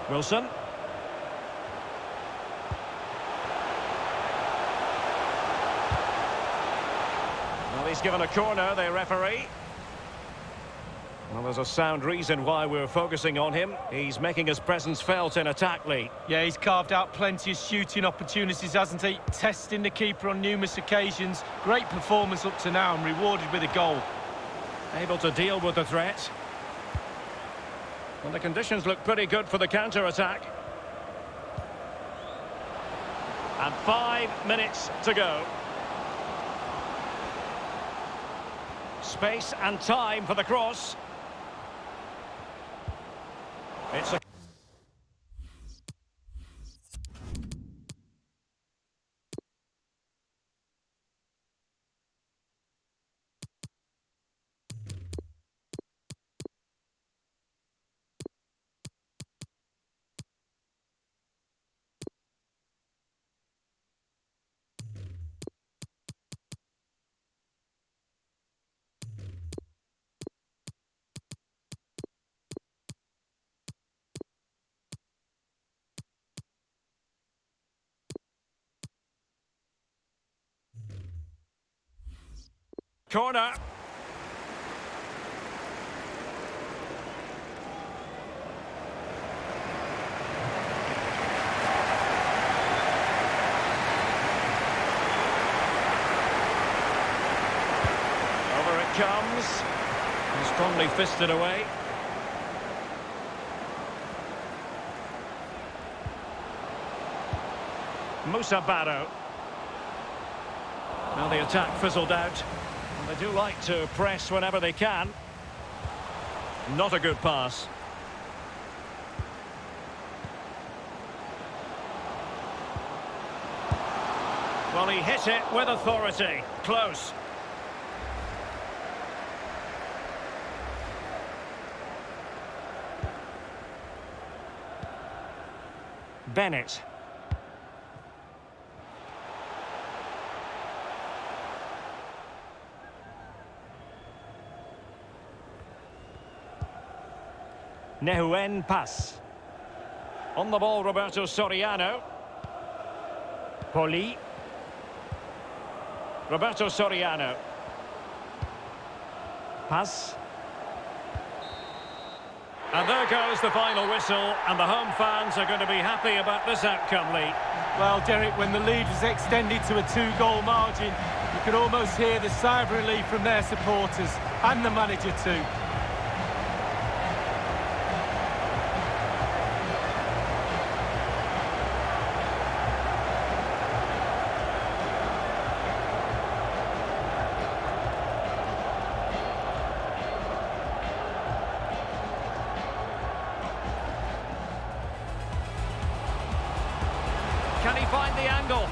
Wilson. He's given a corner, the referee. Well, there's a sound reason why we're focusing on him. He's making his presence felt in attack, Lee.
Yeah, he's carved out plenty of shooting opportunities, hasn't he? Testing the keeper on numerous occasions. Great performance up to now and rewarded with a goal.
Able to deal with the threat. Well, the conditions look pretty good for the counter-attack. And 5 minutes to go. Space and time for the cross. It's a... corner. Over it comes. And strongly fisted away. Musa Barrow. Now the attack fizzled out. They do like to press whenever they can. Not a good pass. Well, he hit it with authority. Close. Bennett. Nehuen pass. On the ball, Roberto Soriano. Poli. Roberto Soriano. Pass. And there goes the final whistle, and the home fans are going to be happy about this outcome, Lee.
Well, Derek, when the lead was extended to a 2-goal margin, you could almost hear the sigh of relief from their supporters, and the manager too.
Can he find the angle?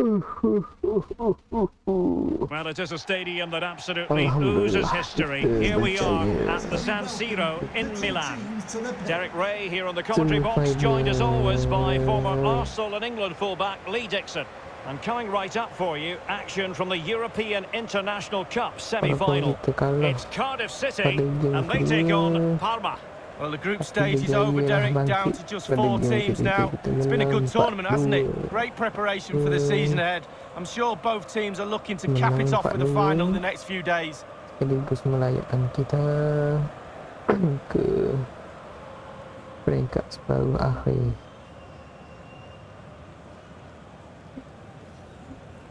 Well, it is a stadium that absolutely oozes history. Here we are at the San Siro in Milan. Derek Ray here on the commentary box, joined as always by former Arsenal and England fullback Lee Dixon. And coming right up for you, action from the European International Cup semi-final. It's Cardiff City, and they take on Parma.
Well, the group stage is over, Derek, down to just 4 teams now. It's been a good tournament, hasn't it? Great preparation for the season ahead. I'm sure both teams are looking to cap it off with a final in the next few days.
Sekaligus melayakkan kita ke peringkat separuh akhir.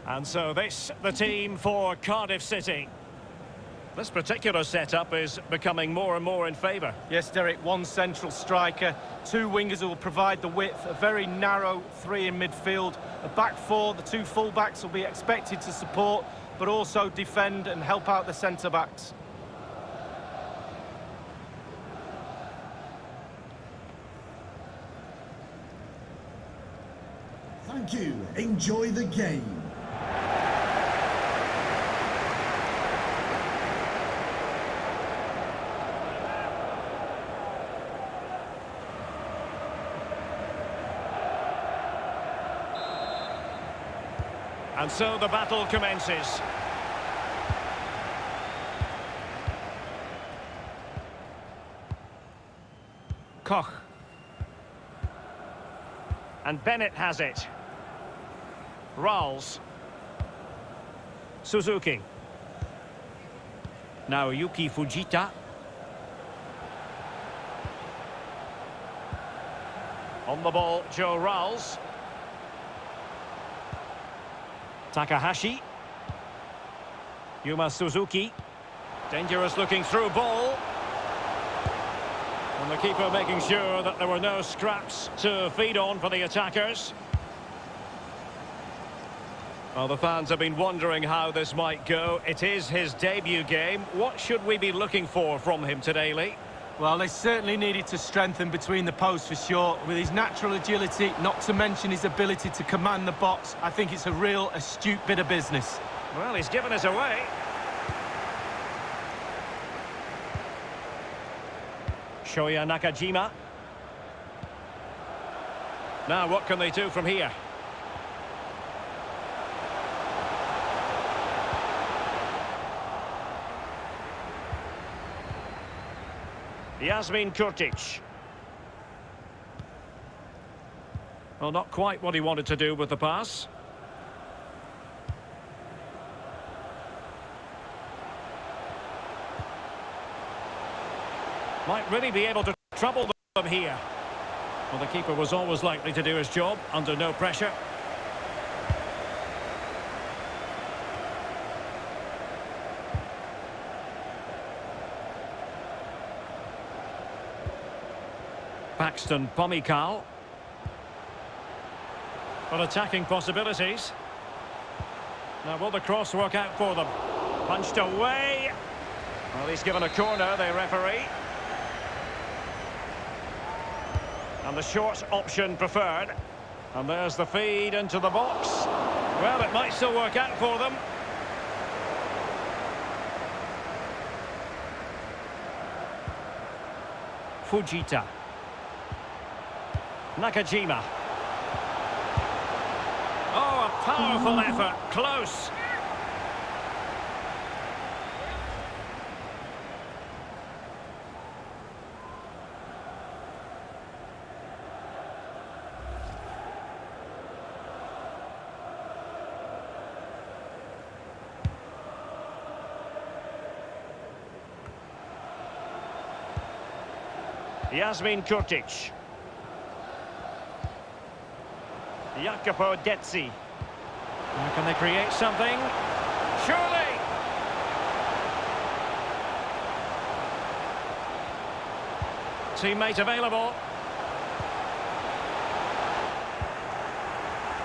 And so this, the team for Cardiff City. This particular setup is becoming more and more in favour.
Yes, Derek, 1 central striker, 2 wingers who will provide the width, a very narrow 3 in midfield, a back 4, the 2 full-backs will be expected to support, but also defend and help out the centre-backs.
Thank you. Enjoy the game.
And so the battle commences. Koch. And Bennett has it. Rawls. Suzuki. Now Yuki Fujita. On the ball, Joe Rawls. Takahashi. Yuma Suzuki. Dangerous looking through ball. And the keeper making sure that there were no scraps to feed on for the attackers. Well, the fans have been wondering how this might go. It is his debut game. What should we be looking for from him today, Lee?
Well, they certainly needed to strengthen between the posts for sure. With his natural agility, not to mention his ability to command the box, I think it's a real astute bit of business.
Well, he's given us away. Shoya Nakajima. Now, what can they do from here? Yasmin Kurtic. Well, not quite what he wanted to do with the pass. Might really be able to trouble them here. Well, the keeper was always likely to do his job under no pressure. Paxton Pomykal. But attacking possibilities. Now, will the cross work out for them? Punched away. Well, he's given a corner, the referee. And the short option preferred. And there's the feed into the box. Well, it might still work out for them. Fujita. Nakajima. Oh, a powerful effort. Close. Yasmin Kurtic. Jacopo Detzi. Now can they create something? Surely! Teammate available.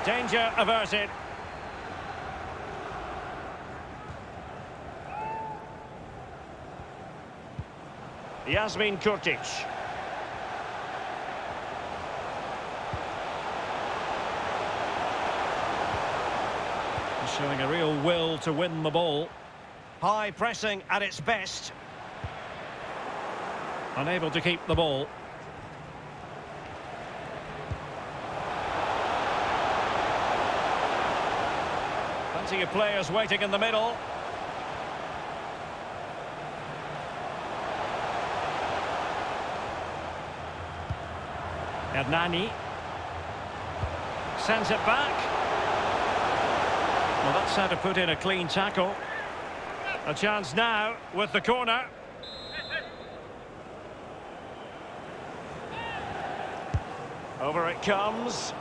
Danger averted. Yasmin Kurtic. Showing a real will to win the ball. High pressing at its best. Unable to keep the ball. Plenty of players waiting in the middle. Hernani sends it back. Well, that's how to put in a clean tackle. A chance now with the corner. Over it comes.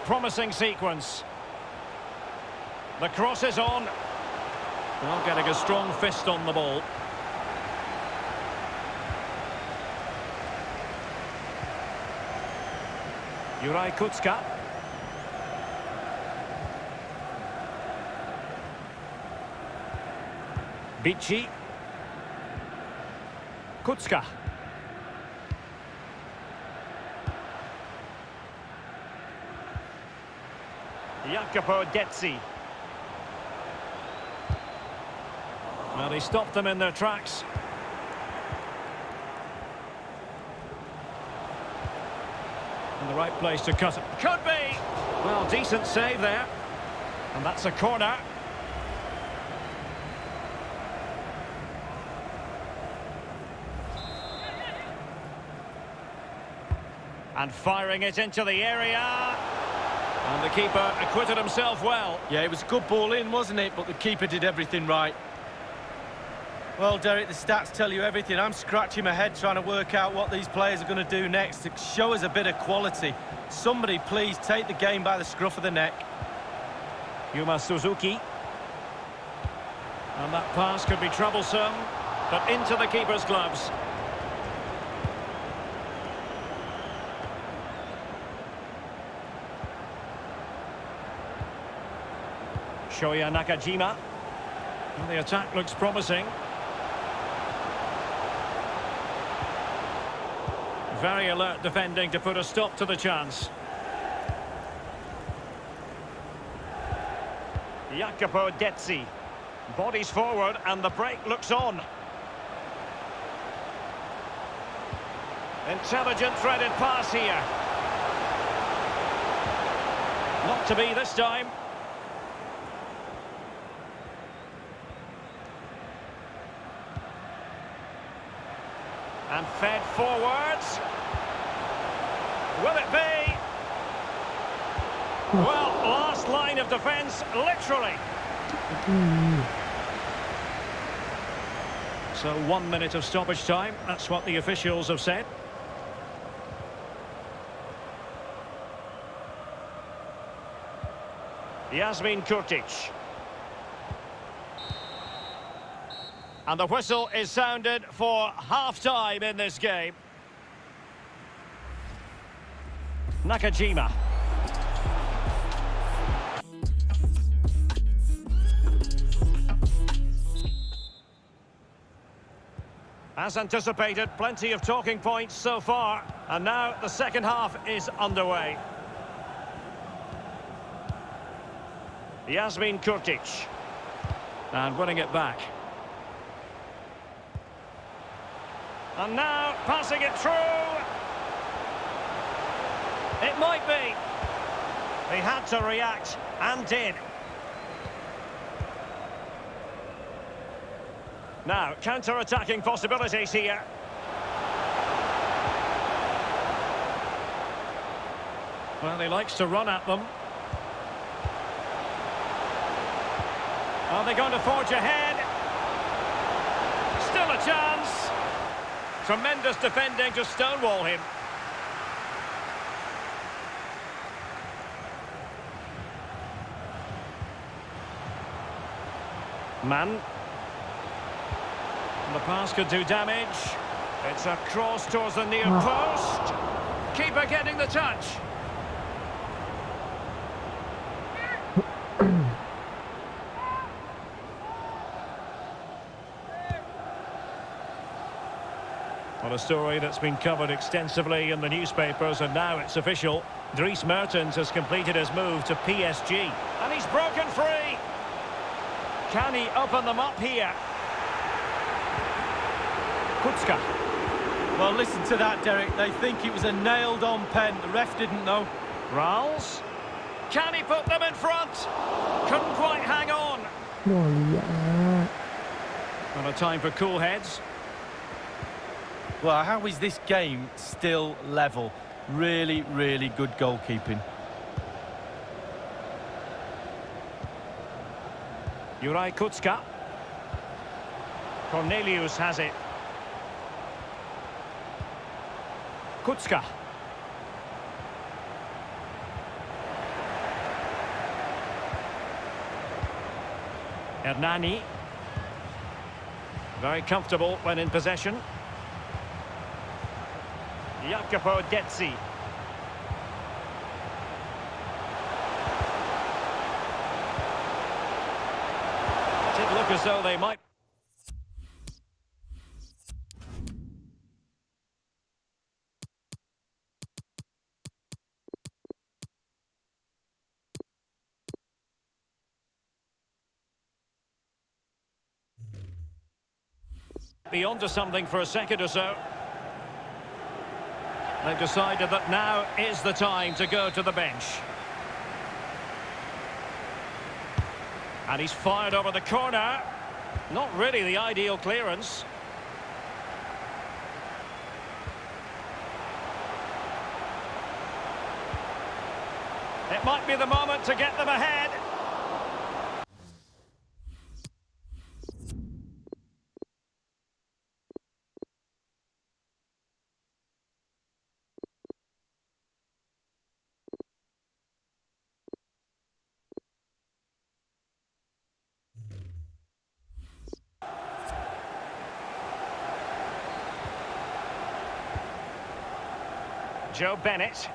Promising sequence. The cross is on. Well, getting a strong fist on the ball. Juraj Kucka. Bici. Kucka. Jacopo Detzi. Well, he stopped them in their tracks. In the right place to cut it. Could be! Well, decent save there. And that's a corner. And firing it into the area. And the keeper acquitted himself well.
Yeah, it was a good ball in, wasn't it? But the keeper did everything right. Well, Derek, the stats tell you everything. I'm scratching my head trying to work out what these players are going to do next to show us a bit of quality. Somebody please take the game by the scruff of the neck.
Yuma Suzuki. And that pass could be troublesome, but into the keeper's gloves. Shoya Nakajima. And the attack looks promising. Very alert defending to put a stop to the chance. Jacopo Detzi. Bodies forward and the break looks on. Intelligent threaded pass here. Not to be this time. And fed forwards. Will it be? Well, last line of defence, literally. So 1 minute of stoppage time, that's what the officials have said. Yasmin Kurtic. And the whistle is sounded for half-time in this game. Nakajima. As anticipated, plenty of talking points so far. And now the second half is underway. Yasmin Kurtic. And winning it back. And now passing it through. It might be. He had to react and did. Now, counter-attacking possibilities here. Well, he likes to run at them. Are they going to forge ahead? Still a chance. Tremendous defending to stonewall him. Man. The pass could do damage. It's a cross towards the near post. Keeper getting the touch. Well, a story that's been covered extensively in the newspapers, and now it's official. Dries Mertens has completed his move to PSG. And he's broken free. Can he open them up here? Kutska.
Well, listen to that, Derek. They think it was a nailed-on pen. The ref didn't know.
Ralls. Can he put them in front? Couldn't quite hang on.
Layak.
And a time for cool heads.
Well, how is this game still level? Really, really good goalkeeping.
Juraj Kutska. Cornelius has it. Kutska. Hernani. Very comfortable when in possession. Jacopo Detzi. It did look as though they might. Be onto something for a second or so. They've decided that now is the time to go to the bench. And he's fired over the corner. Not really the ideal clearance. It might be the moment to get them ahead. Joe Bennett.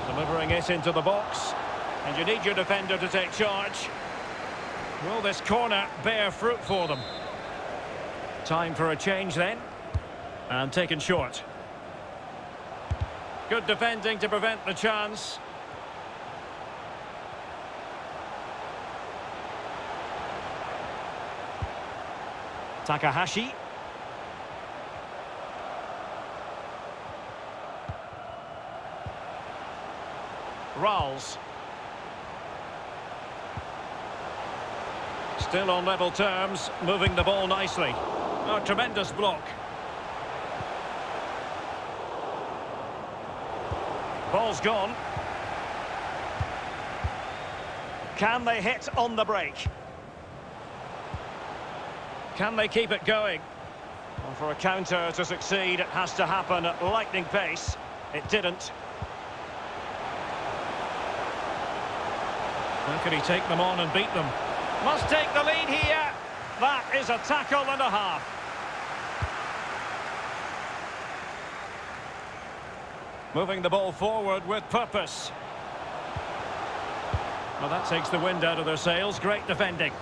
Delivering it into the box. And you need your defender to take charge. Will this corner bear fruit for them? Time for a change then. And taken short. Good defending to prevent the chance. Takahashi. Ralls. Still on level terms, moving the ball nicely. Oh, tremendous block. Ball's gone. Can they hit on the break? Can they keep it going? Well, for a counter to succeed, it has to happen at lightning pace. It didn't. How can he take them on and beat them? Must take the lead here. That is a tackle and a half. Moving the ball forward with purpose. Well, that takes the wind out of their sails. Great defending.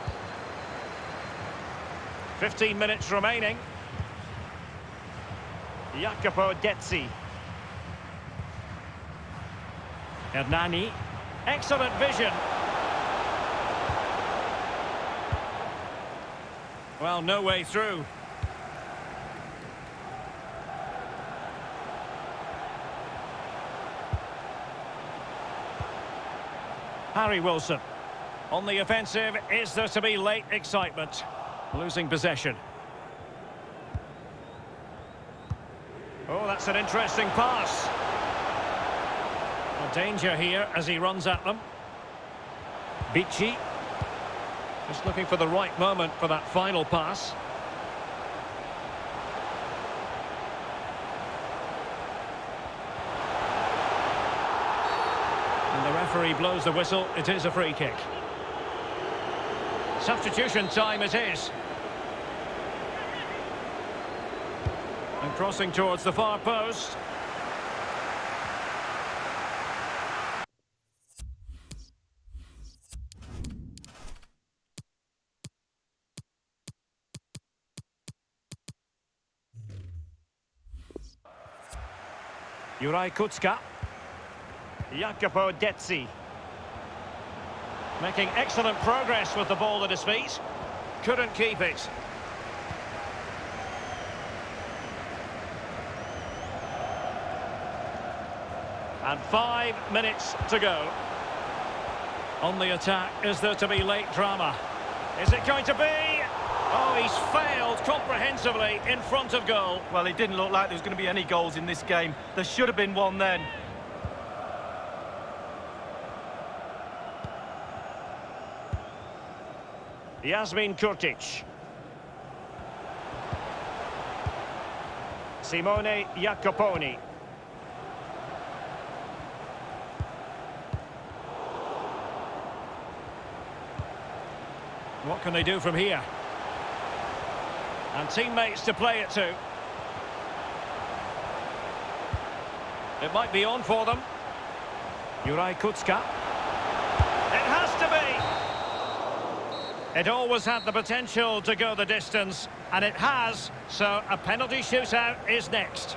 15 minutes remaining. Jacopo Detzi. Hernani. Excellent vision. Well, no way through. Harry Wilson. On the offensive, is there to be late excitement? Losing possession. Oh, that's an interesting pass. Well, danger here as he runs at them. Bichi. Just looking for the right moment for that final pass. And the referee blows the whistle. It is a free kick. Substitution time it is. And crossing towards the far post. Juraj Kucka. Jacopo Detzi. Making excellent progress with the ball at his feet. Couldn't keep it. And 5 minutes to go. On the attack, is there to be late drama? Is it going to be? Oh, he's failed comprehensively in front of goal.
Well, it didn't look like there was going to be any goals in this game. There should have been one then.
Yasmin Kurtic. Simone Jacoponi. What can they do from here? And teammates to play it to. It might be on for them. Juraj Kucka. It has to be! It always had the potential to go the distance, and it has, so a penalty shootout is next.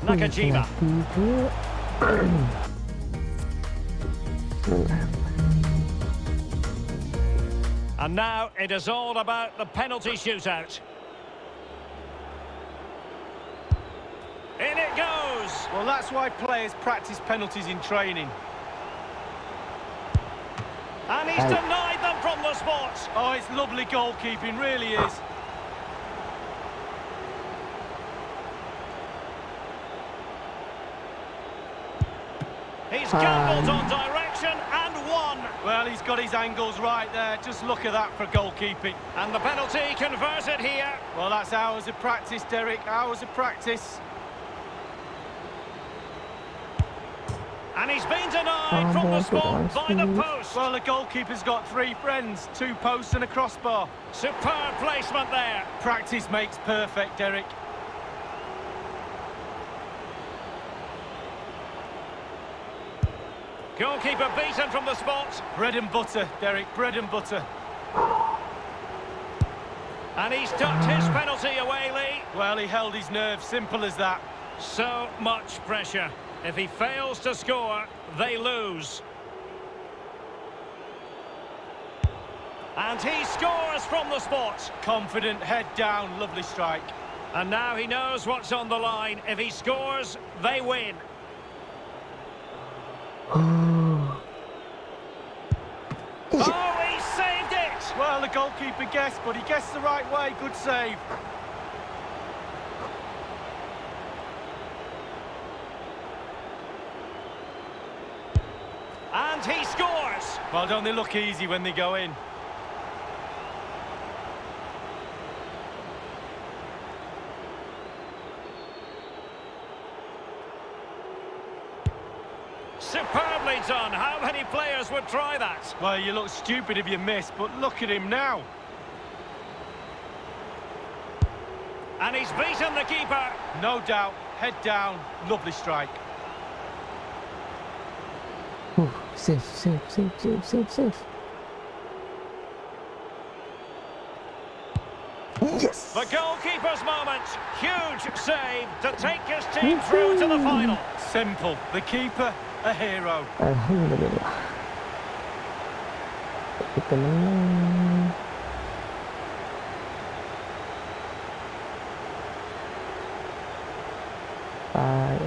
Nakajima. And now it is all about the penalty shootout. In it goes!
Well, that's why players practice penalties in training.
And he's denied them from the spot.
Oh, it's lovely goalkeeping, really is.
He's gambled on direction and won.
Well, he's got his angles right there. Just look at that for goalkeeping.
And the penalty converted here.
Well, that's hours of practice, Derek. Hours of practice.
And he's been denied from the spot by the post.
Well, the goalkeeper's got 3 friends, 2 posts and a crossbar.
Superb placement there.
Practice makes perfect, Derek.
Goalkeeper beaten from the spot.
Bread and butter, Derek, bread and butter.
And he's ducked his penalty away, Lee.
Well, he held his nerve, simple as that.
So much pressure. If he fails to score, they lose. And he scores from the spot.
Confident, head down, lovely strike.
And now he knows what's on the line. If he scores, they win. Oh, he saved it!
Well, the goalkeeper guessed, but he guessed the right way. Good save.
And he scores!
Well, don't they look easy when they go in?
Superbly done. How many players would try that?
Well, you look stupid if you miss, but look at him now.
And he's beaten the keeper.
No doubt. Head down. Lovely strike.
Safe. Yes!
The goalkeeper's moment. Huge save to take his team through to the final.
Simple. The keeper, a hero.
Alhamdulillah. Kita menang. Bye.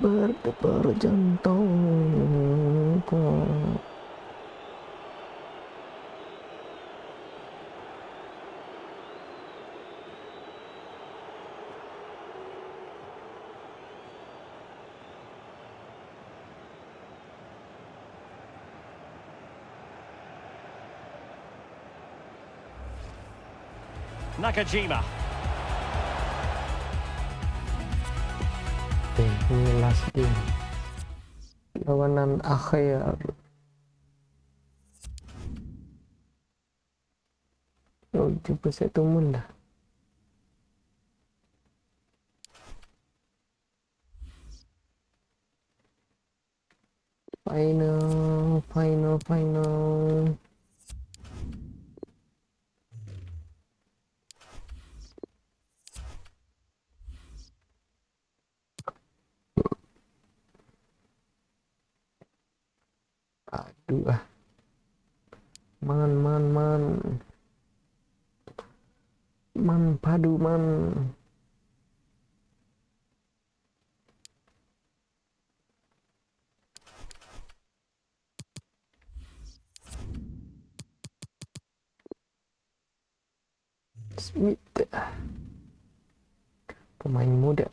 Berdebar jantungku.
Nakajima.
Ini last game lawanan akhir. Oh, jumpa saya temun dah. Final. Aduh ah. Man padu man. Smith. Pemain muda.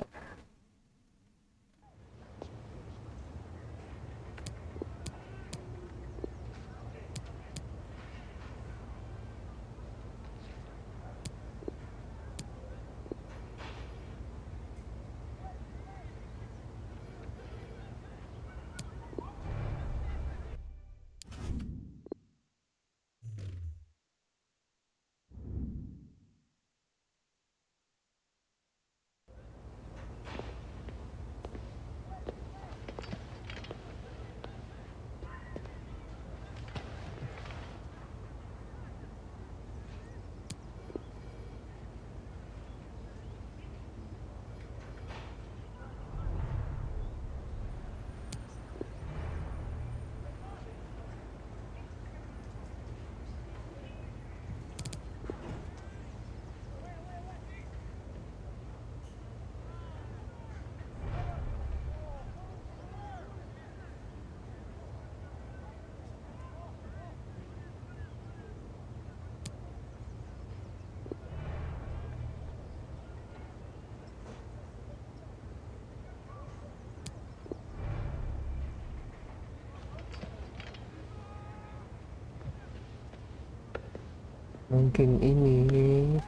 Mungkin ini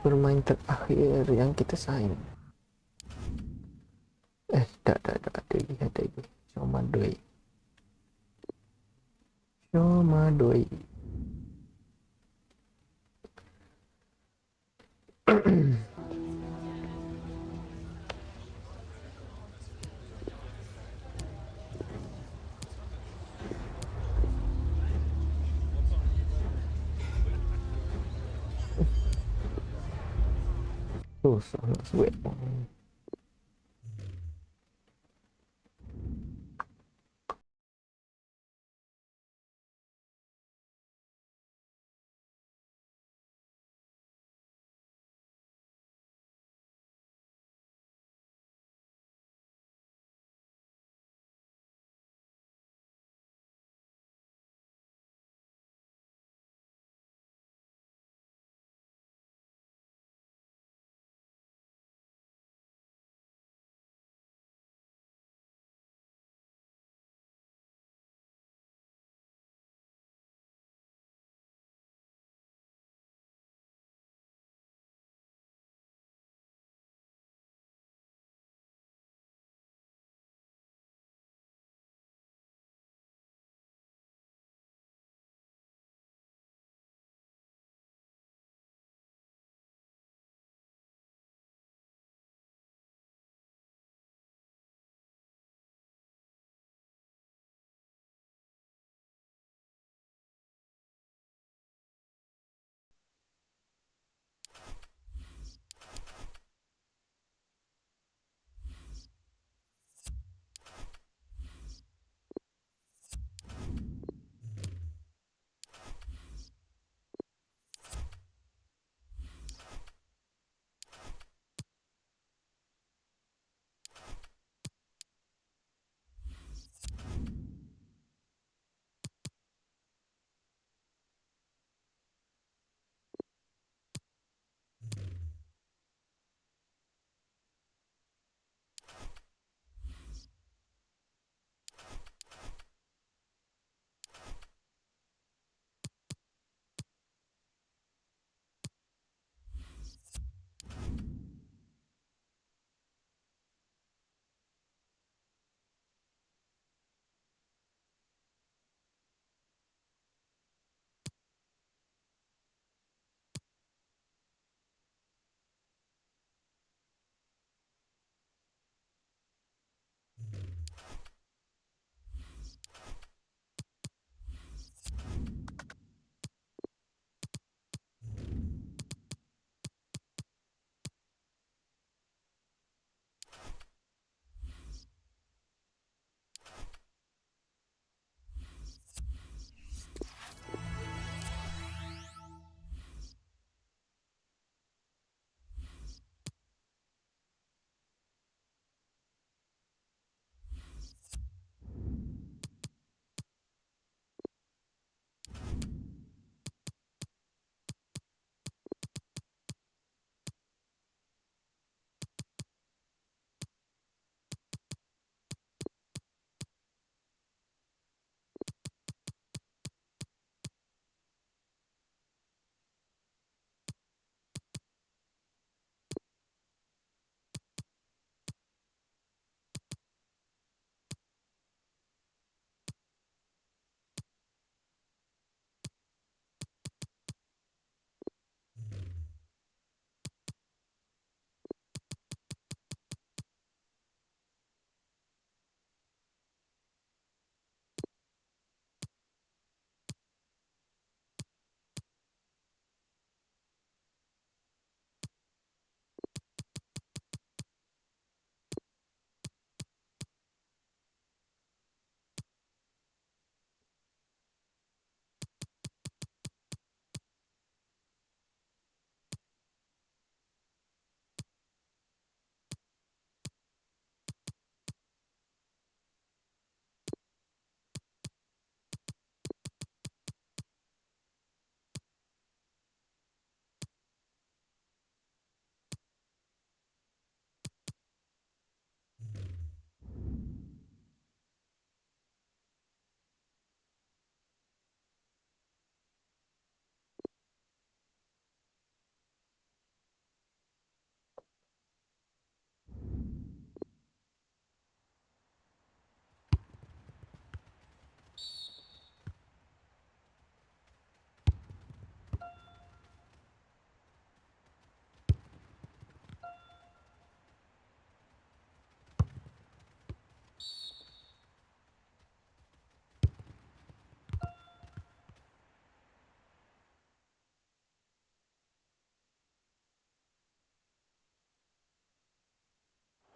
permain terakhir yang kita sign. Tak ada lagi. Cuma doi. Sangat sweet.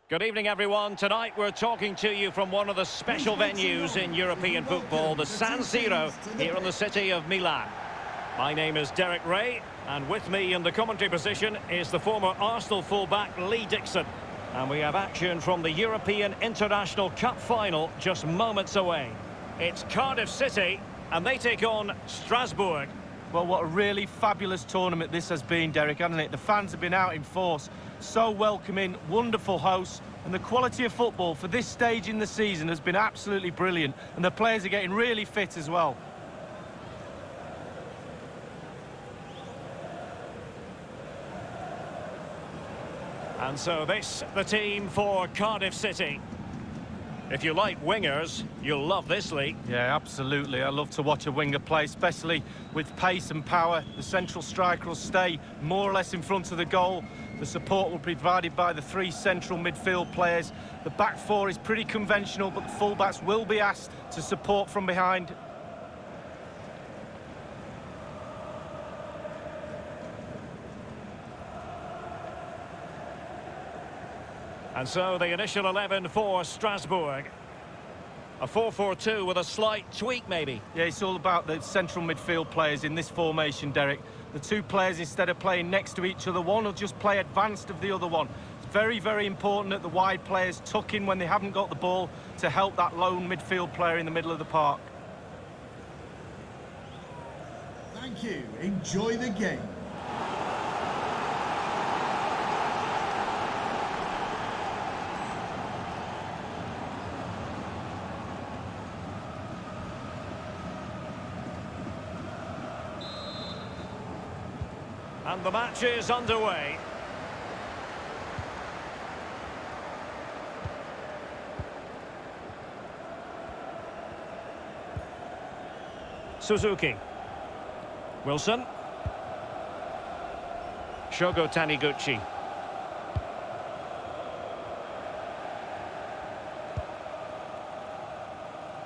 Good evening, everyone. Tonight we're talking to you from one of the special venues in European football, the San Siro, here in the city of Milan. My name is Derek Ray, and with me in the commentary position is the former Arsenal fullback Lee Dixon. And we have action from the European International Cup final just moments away. It's Cardiff City, and they take on Strasbourg.
Well, what a really fabulous tournament this has been, Derek, hasn't it? The fans have been out in force, so welcoming, wonderful hosts, and the quality of football for this stage in the season has been absolutely brilliant, and the players are getting really fit as well.
And so this, the team for Cardiff City. If you like wingers, you'll love this league.
Yeah, absolutely. I love to watch a winger play, especially with pace and power. The central striker will stay more or less in front of the goal. The support will be provided by the three central midfield players. The back four is pretty conventional, but the fullbacks will be asked to support from behind.
And so the initial 11 for Strasbourg. A 4-4-2 with a slight tweak, maybe.
Yeah, it's all about the central midfield players in this formation, Derek. The two players, instead of playing next to each other, one will just play advanced of the other one. It's very, very important that the wide players tuck in when they haven't got the ball to help that lone midfield player in the middle of the park.
Thank you. Enjoy the game.
And the match is underway. Suzuki. Wilson. Shogo Taniguchi.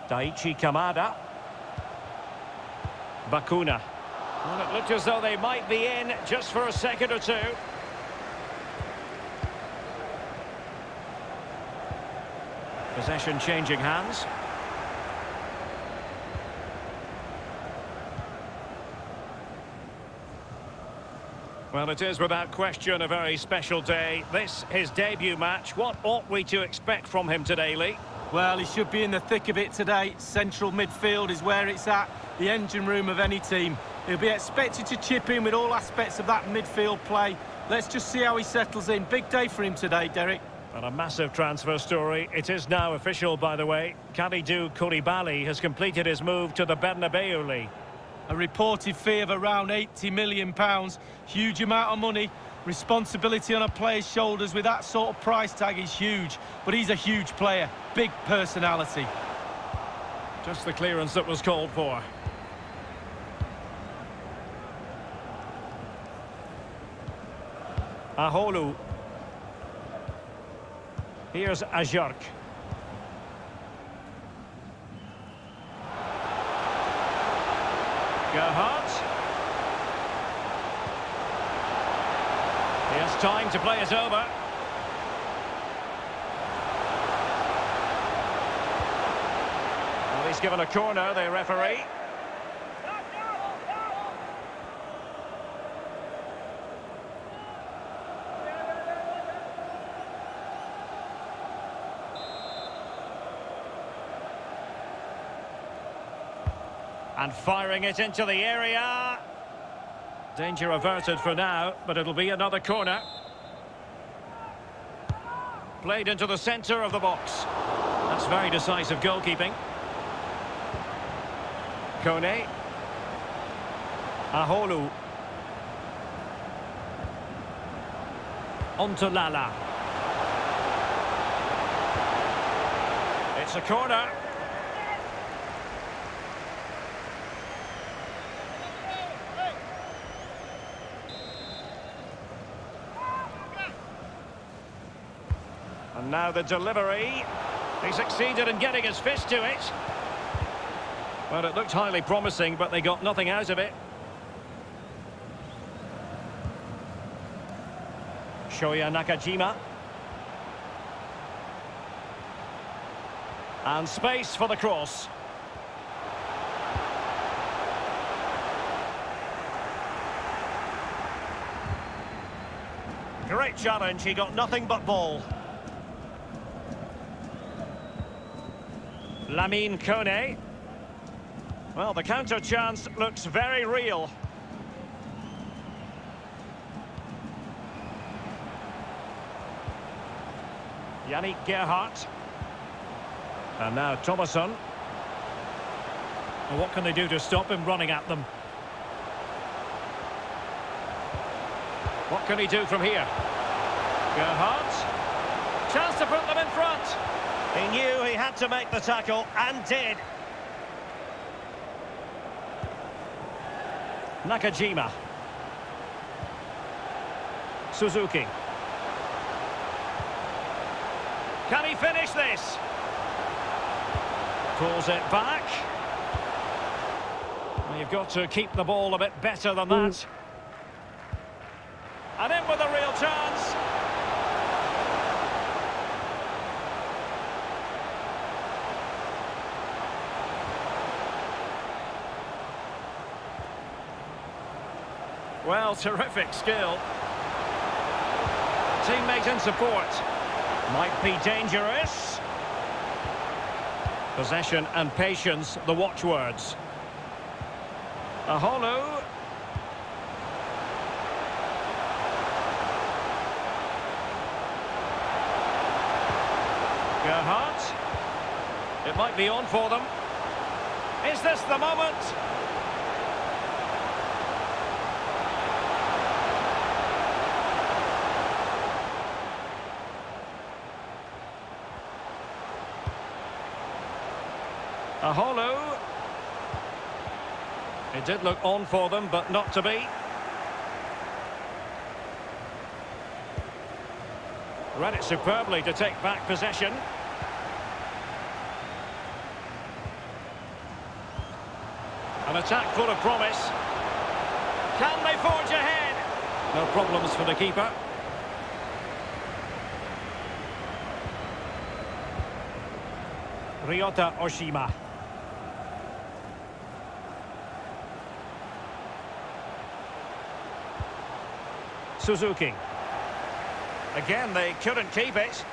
Daichi Kamada. Bakuna. Well, it looked as though they might be in just for a second or two. Possession changing hands. Well, it is without question a very special day. This, his debut match. What ought we to expect from him today, Lee?
Well, he should be in the thick of it today. Central midfield is where it's at, the engine room of any team. He'll be expected to chip in with all aspects of that midfield play. Let's just see how he settles in. Big day for him today, Derek.
And a massive transfer story. It is now official, by the way. Kalidou Koulibaly has completed his move to the Bernabeu League.
A reported fee of around £80 million. Huge amount of money. Responsibility on a player's shoulders with that sort of price tag is huge. But he's a huge player. Big personality.
Just the clearance that was called for. Aholu. Here's Ajork. Gerhardt. He has time to play it over. Well, he's given a corner, the referee. And firing it into the area. Danger averted for now, but it'll be another corner. Played into the centre of the box. That's very decisive goalkeeping. Kone. Aholu. Ontolala. It's a corner. And now the delivery. He succeeded in getting his fist to it. Well, it looked highly promising, but they got nothing out of it. Shoya Nakajima. And space for the cross. Great challenge, he got nothing but ball. Lamine Kone. Well, the counter chance looks very real. Yannick Gerhardt. And now Thomasson. Well, what can they do to stop him running at them? What can he do from here? Gerhardt. Chance to put them in front. He knew he had to make the tackle, and did. Nakajima. Suzuki. Can he finish this? Pulls it back. Well, you've got to keep the ball a bit better than that. And in with a real chance. Well, terrific skill. Teammate in support. Might be dangerous. Possession and patience, the watchwords. Aholu. Gerhardt. It might be on for them. Is this the moment? Aholu. It did look on for them, but not to be. Read it superbly to take back possession. An attack full of promise. Can they forge ahead? No problems for the keeper. Ryota Oshima. Suzuki. Again, they couldn't keep it.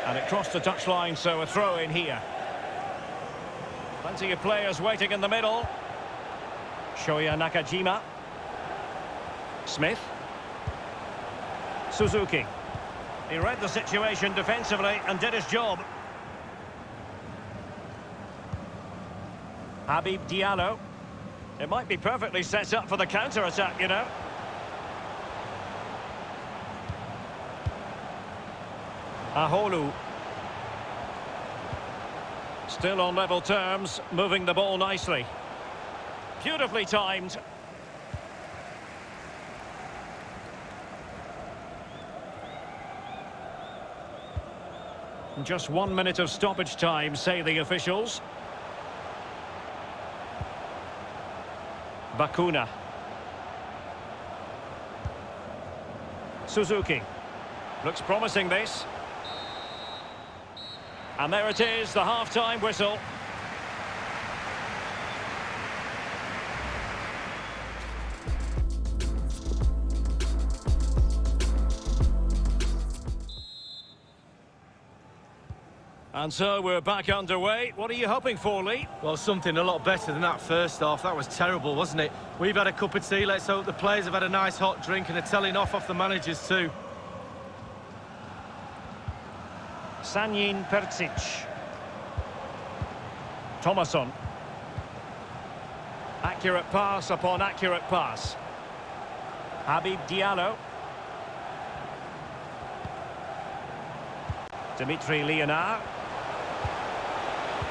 And it crossed the touchline, so a throw in here. Plenty of players waiting in the middle. Shoya Nakajima. Smith. Suzuki. He read the situation defensively and did his job. Habib Diallo. It might be perfectly set up for the counter-attack, you know. Aholu. Still on level terms, moving the ball nicely. Beautifully timed. Just 1 minute of stoppage time, say the officials. Bakuna. Suzuki. Looks promising, this. And there it is, the half-time whistle. And so we're back underway. What are you hoping for, Lee?
Well, something a lot better than that first half. That was terrible, wasn't it? We've had a cup of tea. Let's hope the players have had a nice hot drink and are telling off the managers too.
Sanyin Percic. Thomasson. Accurate pass upon accurate pass. Habib Diallo. Dimitri Leonard.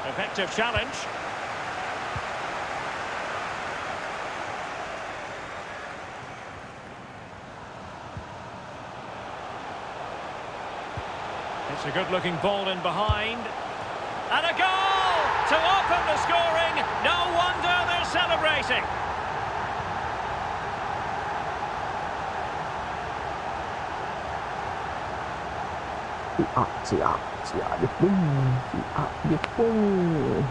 Effective challenge. It's a good-looking ball in behind. And a goal to open the scoring. No wonder they're celebrating.
Siap dia pun.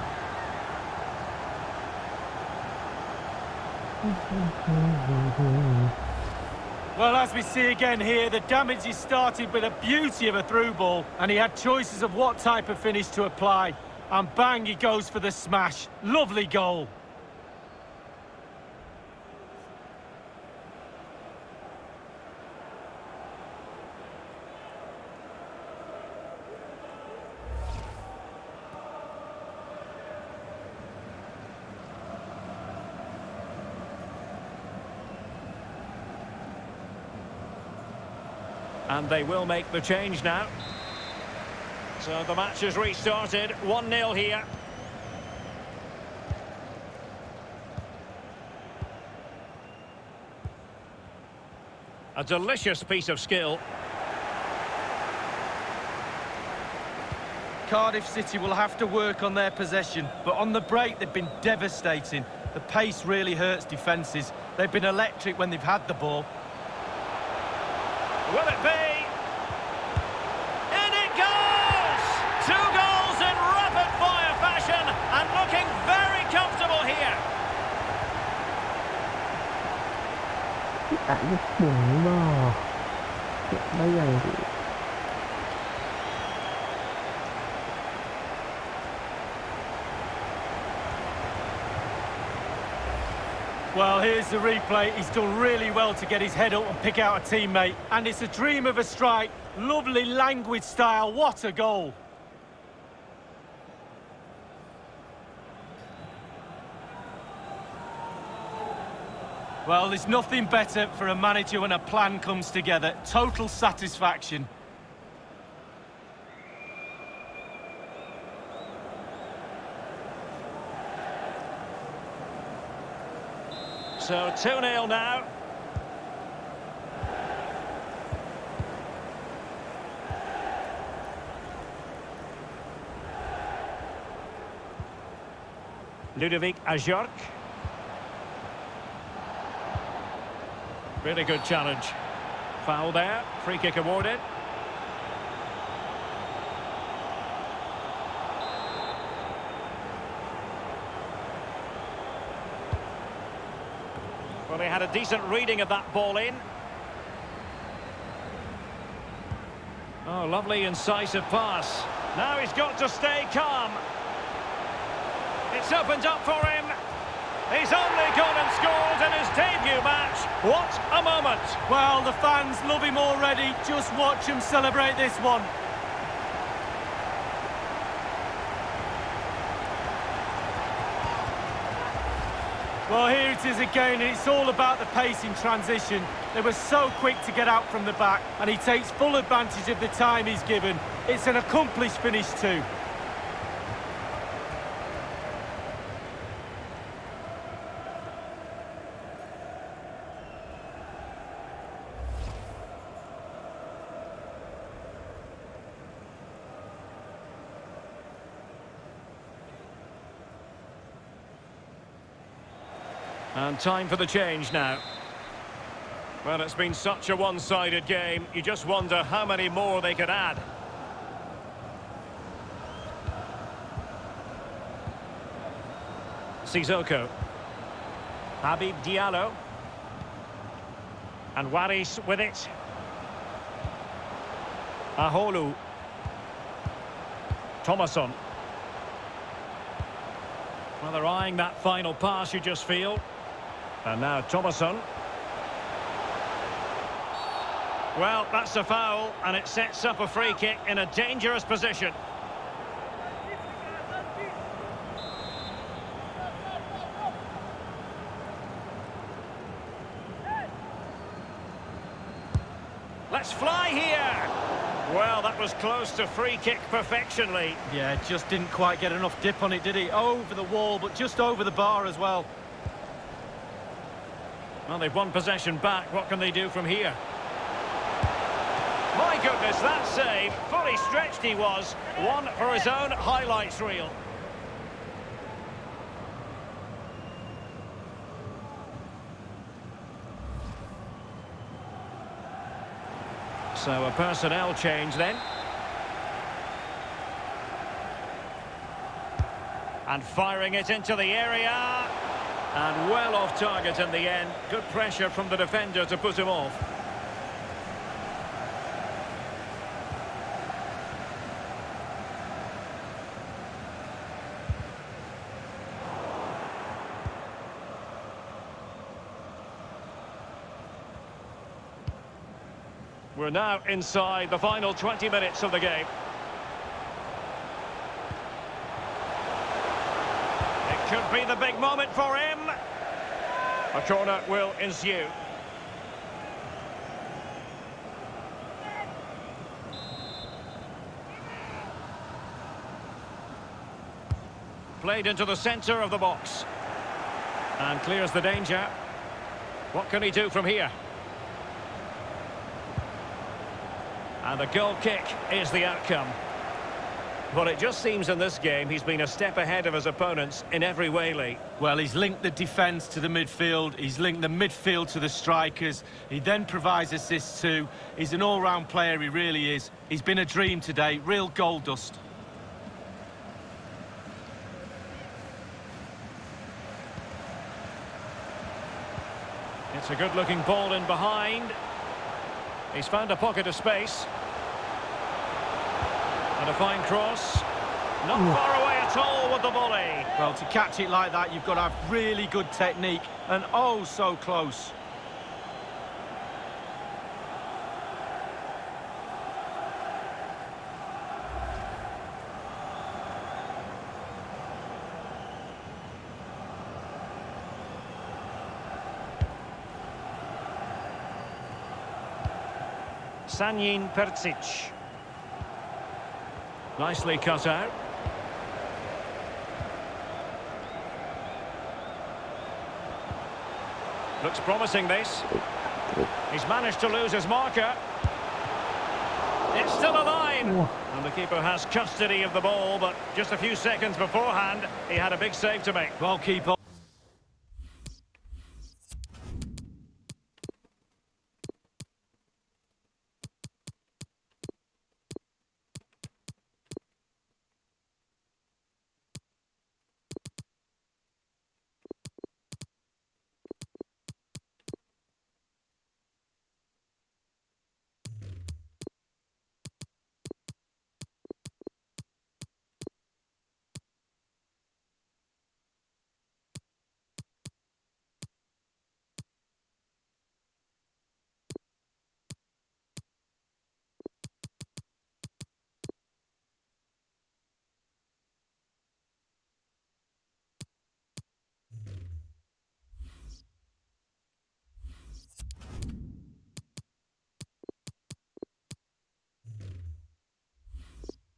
Well, as we see again here, the damage is started with a beauty of a through ball, and he had choices of what type of finish to apply. And bang, he goes for the smash. Lovely goal.
And they will make the change now. So the match has restarted. 1-0 here. A delicious piece of skill.
Cardiff City will have to work on their possession, but on the break they've been devastating. The pace really hurts defences. They've been electric when they've had the ball.
Will it be? In it goes! 2 goals in rapid-fire fashion and looking very comfortable here.
Tak Jepun dah. Tak bayang tu.
Well, here's the replay. He's done really well to get his head up and pick out a teammate. And it's a dream of a strike. Lovely language style. What a goal. Well, there's nothing better for a manager when a plan comes together. Total satisfaction.
So 2-0 now. Ludovic Ajorc. Really good challenge. Foul there. Free kick awarded. Well, he had a decent reading of that ball in. Oh, lovely incisive pass. Now he's got to stay calm. It's opened up for him. He's only gone and scored in his debut match. What a moment.
Well, the fans love him already. Just watch him celebrate this one. Well, here it is again, and it's all about the pace in transition. They were so quick to get out from the back, and he takes full advantage of the time he's given. It's an accomplished finish too.
And time for the change now. Well, it's been such a one-sided game. You just wonder how many more they could add. Sissoko. Habib Diallo. And Waris with it. Aholu. Thomasson. Well, they're eyeing that final pass, you just feel. And now Thomasson. Well, that's a foul, and it sets up a free kick in a dangerous position. Let's fly here. Well, that was close to free kick perfection, Lee.
Yeah, just didn't quite get enough dip on it, did he? Over the wall, but just over the bar as well.
Well, they've won possession back. What can they do from here? My goodness, that save. Fully stretched he was. One for his own highlights reel. So a personnel change then. And firing it into the area. And well off target in the end. Good pressure from the defender to put him off. We're now inside the final 20 minutes of the game. It could be the big moment for him. A corner will ensue. Played into the centre of the box. And clears the danger. What can he do from here? And the goal kick is the outcome. Well, it just seems in this game he's been a step ahead of his opponents in every way, Lee.
Well, he's linked the defence to the midfield. He's linked the midfield to the strikers. He then provides assists too. He's an all-round player, he really is. He's been a dream today, real gold dust.
It's a good-looking ball in behind. He's found a pocket of space. And a fine cross. Not far away at all with the volley.
Well, to catch it like that, you've got to have really good technique. And oh, so close.
Percic. Nicely cut out. Looks promising, this. He's managed to lose his marker. It's still a line. And the keeper has custody of the ball, but just a few seconds beforehand, he had a big save to make.
Well, keeper.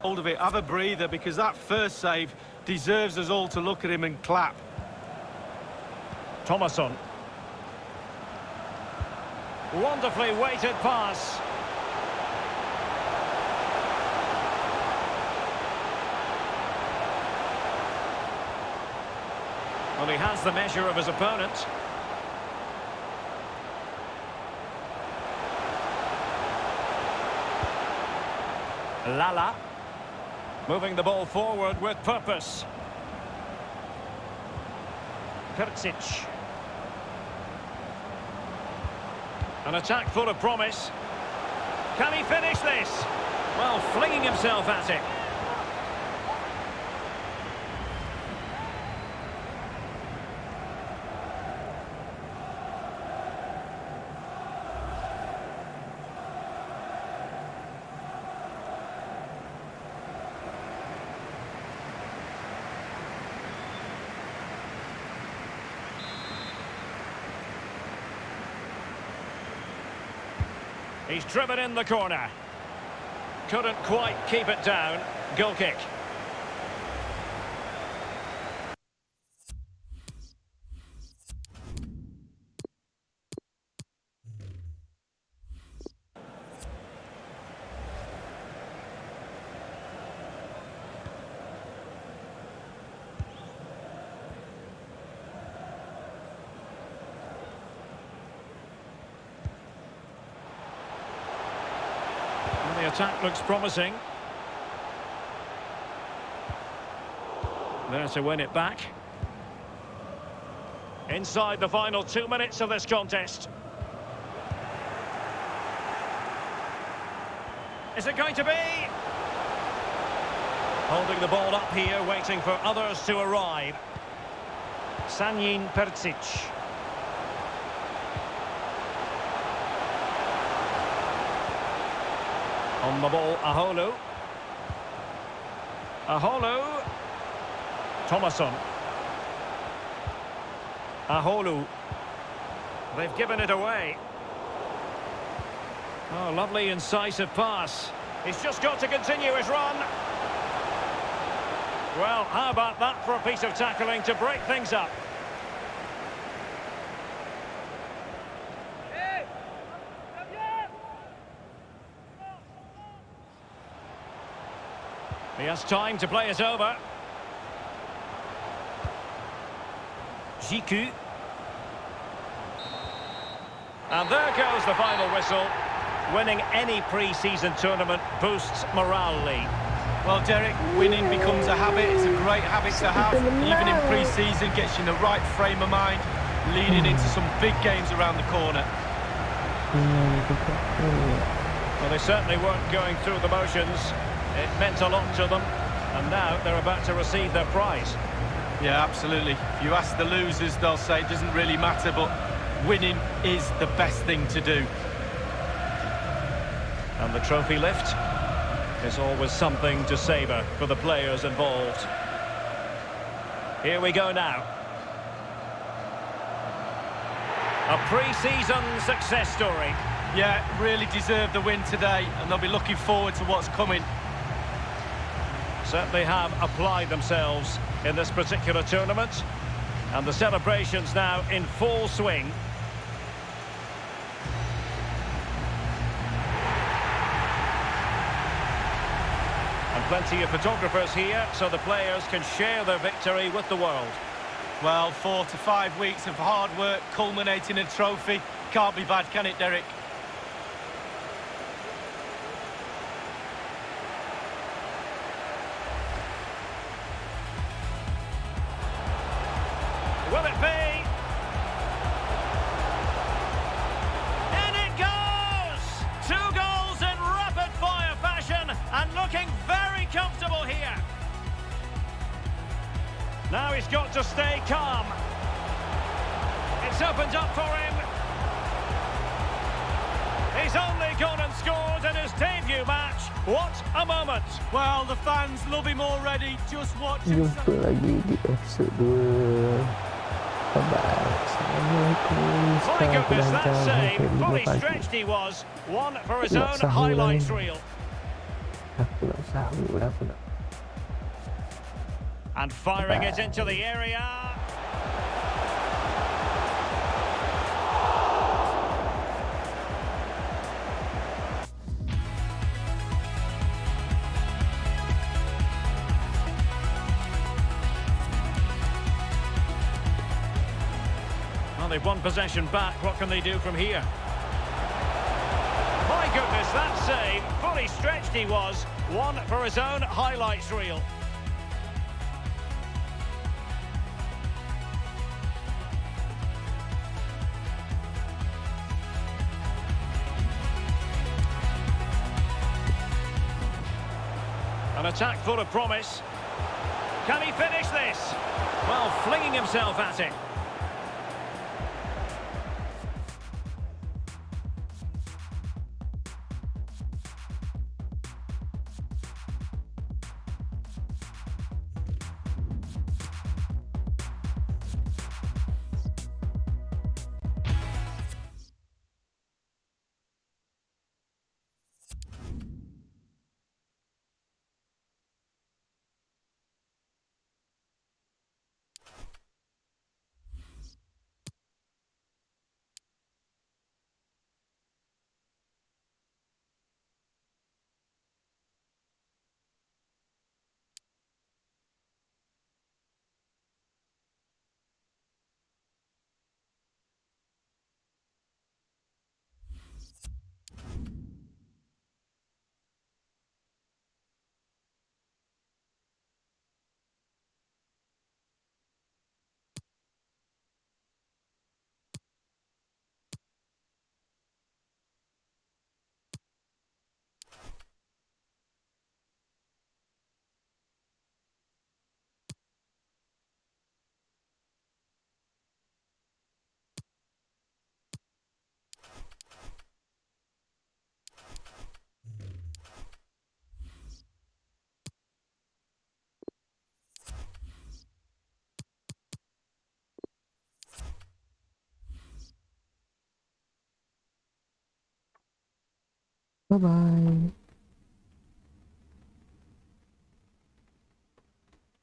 Hold of it, have a breather, because that first save deserves us all to look at him and clap.
Thomasson. Wonderfully weighted pass. Well, he has the measure of his opponent. Lala. Moving the ball forward with purpose. Percic. An attack full of promise. Can he finish this? Well, flinging himself at it. He's driven in the corner. Couldn't quite keep it down. Goal kick. The attack looks promising. There to win it back. Inside the final 2 minutes of this contest. Is it going to be? Holding the ball up here, waiting for others to arrive. Sanyin Percic. On the ball, Aholu. Aholu. Thomasson. Aholu. They've given it away. Oh, lovely incisive pass. He's just got to continue his run. Well, how about that for a piece of tackling to break things up? He has time to play it over. Jiku. And there goes the final whistle. Winning any pre-season tournament boosts morale, Lee.
Well, Derek, winning becomes a habit. It's a great habit to have. Even in pre-season, gets you in the right frame of mind, leading into some big games around the corner.
Well, they certainly weren't going through the motions. It meant a lot to them, and now they're about to receive their prize.
Yeah, absolutely. If you ask the losers, they'll say it doesn't really matter, but winning is the best thing to do.
And the trophy lift is always something to savour for the players involved. Here we go now. A pre-season success story.
Yeah, really deserved the win today, and they'll be looking forward to what's coming.
Certainly have applied themselves in this particular tournament. And the celebrations now in full swing. And plenty of photographers here, so the players can share their victory with the world.
Well, 4 to 5 weeks of hard work culminating in a trophy. Can't be bad, can it, Derek?
Will it be? In it goes! 2 goals in rapid-fire fashion and looking very comfortable here. Now he's got to stay calm. It's opened up for him. He's only gone and scored in his debut match. What a moment!
Well, the fans love him already. Just watch him.
Jumpa lagi di episode 2. Bye-bye. Assalamualaikum.
My goodness, that save, fully
pagi.
stretched he was. One for his
Nak
own
sahur
highlights
lagi.
reel.
Aku nak sahur, aku nak.
And firing it into the area. Well, they've won possession back. What can they do from here? My goodness, that save, fully stretched he was. One for his own highlights reel. An attack full of promise. Can he finish this? Well, flinging himself at it.
Bye bye.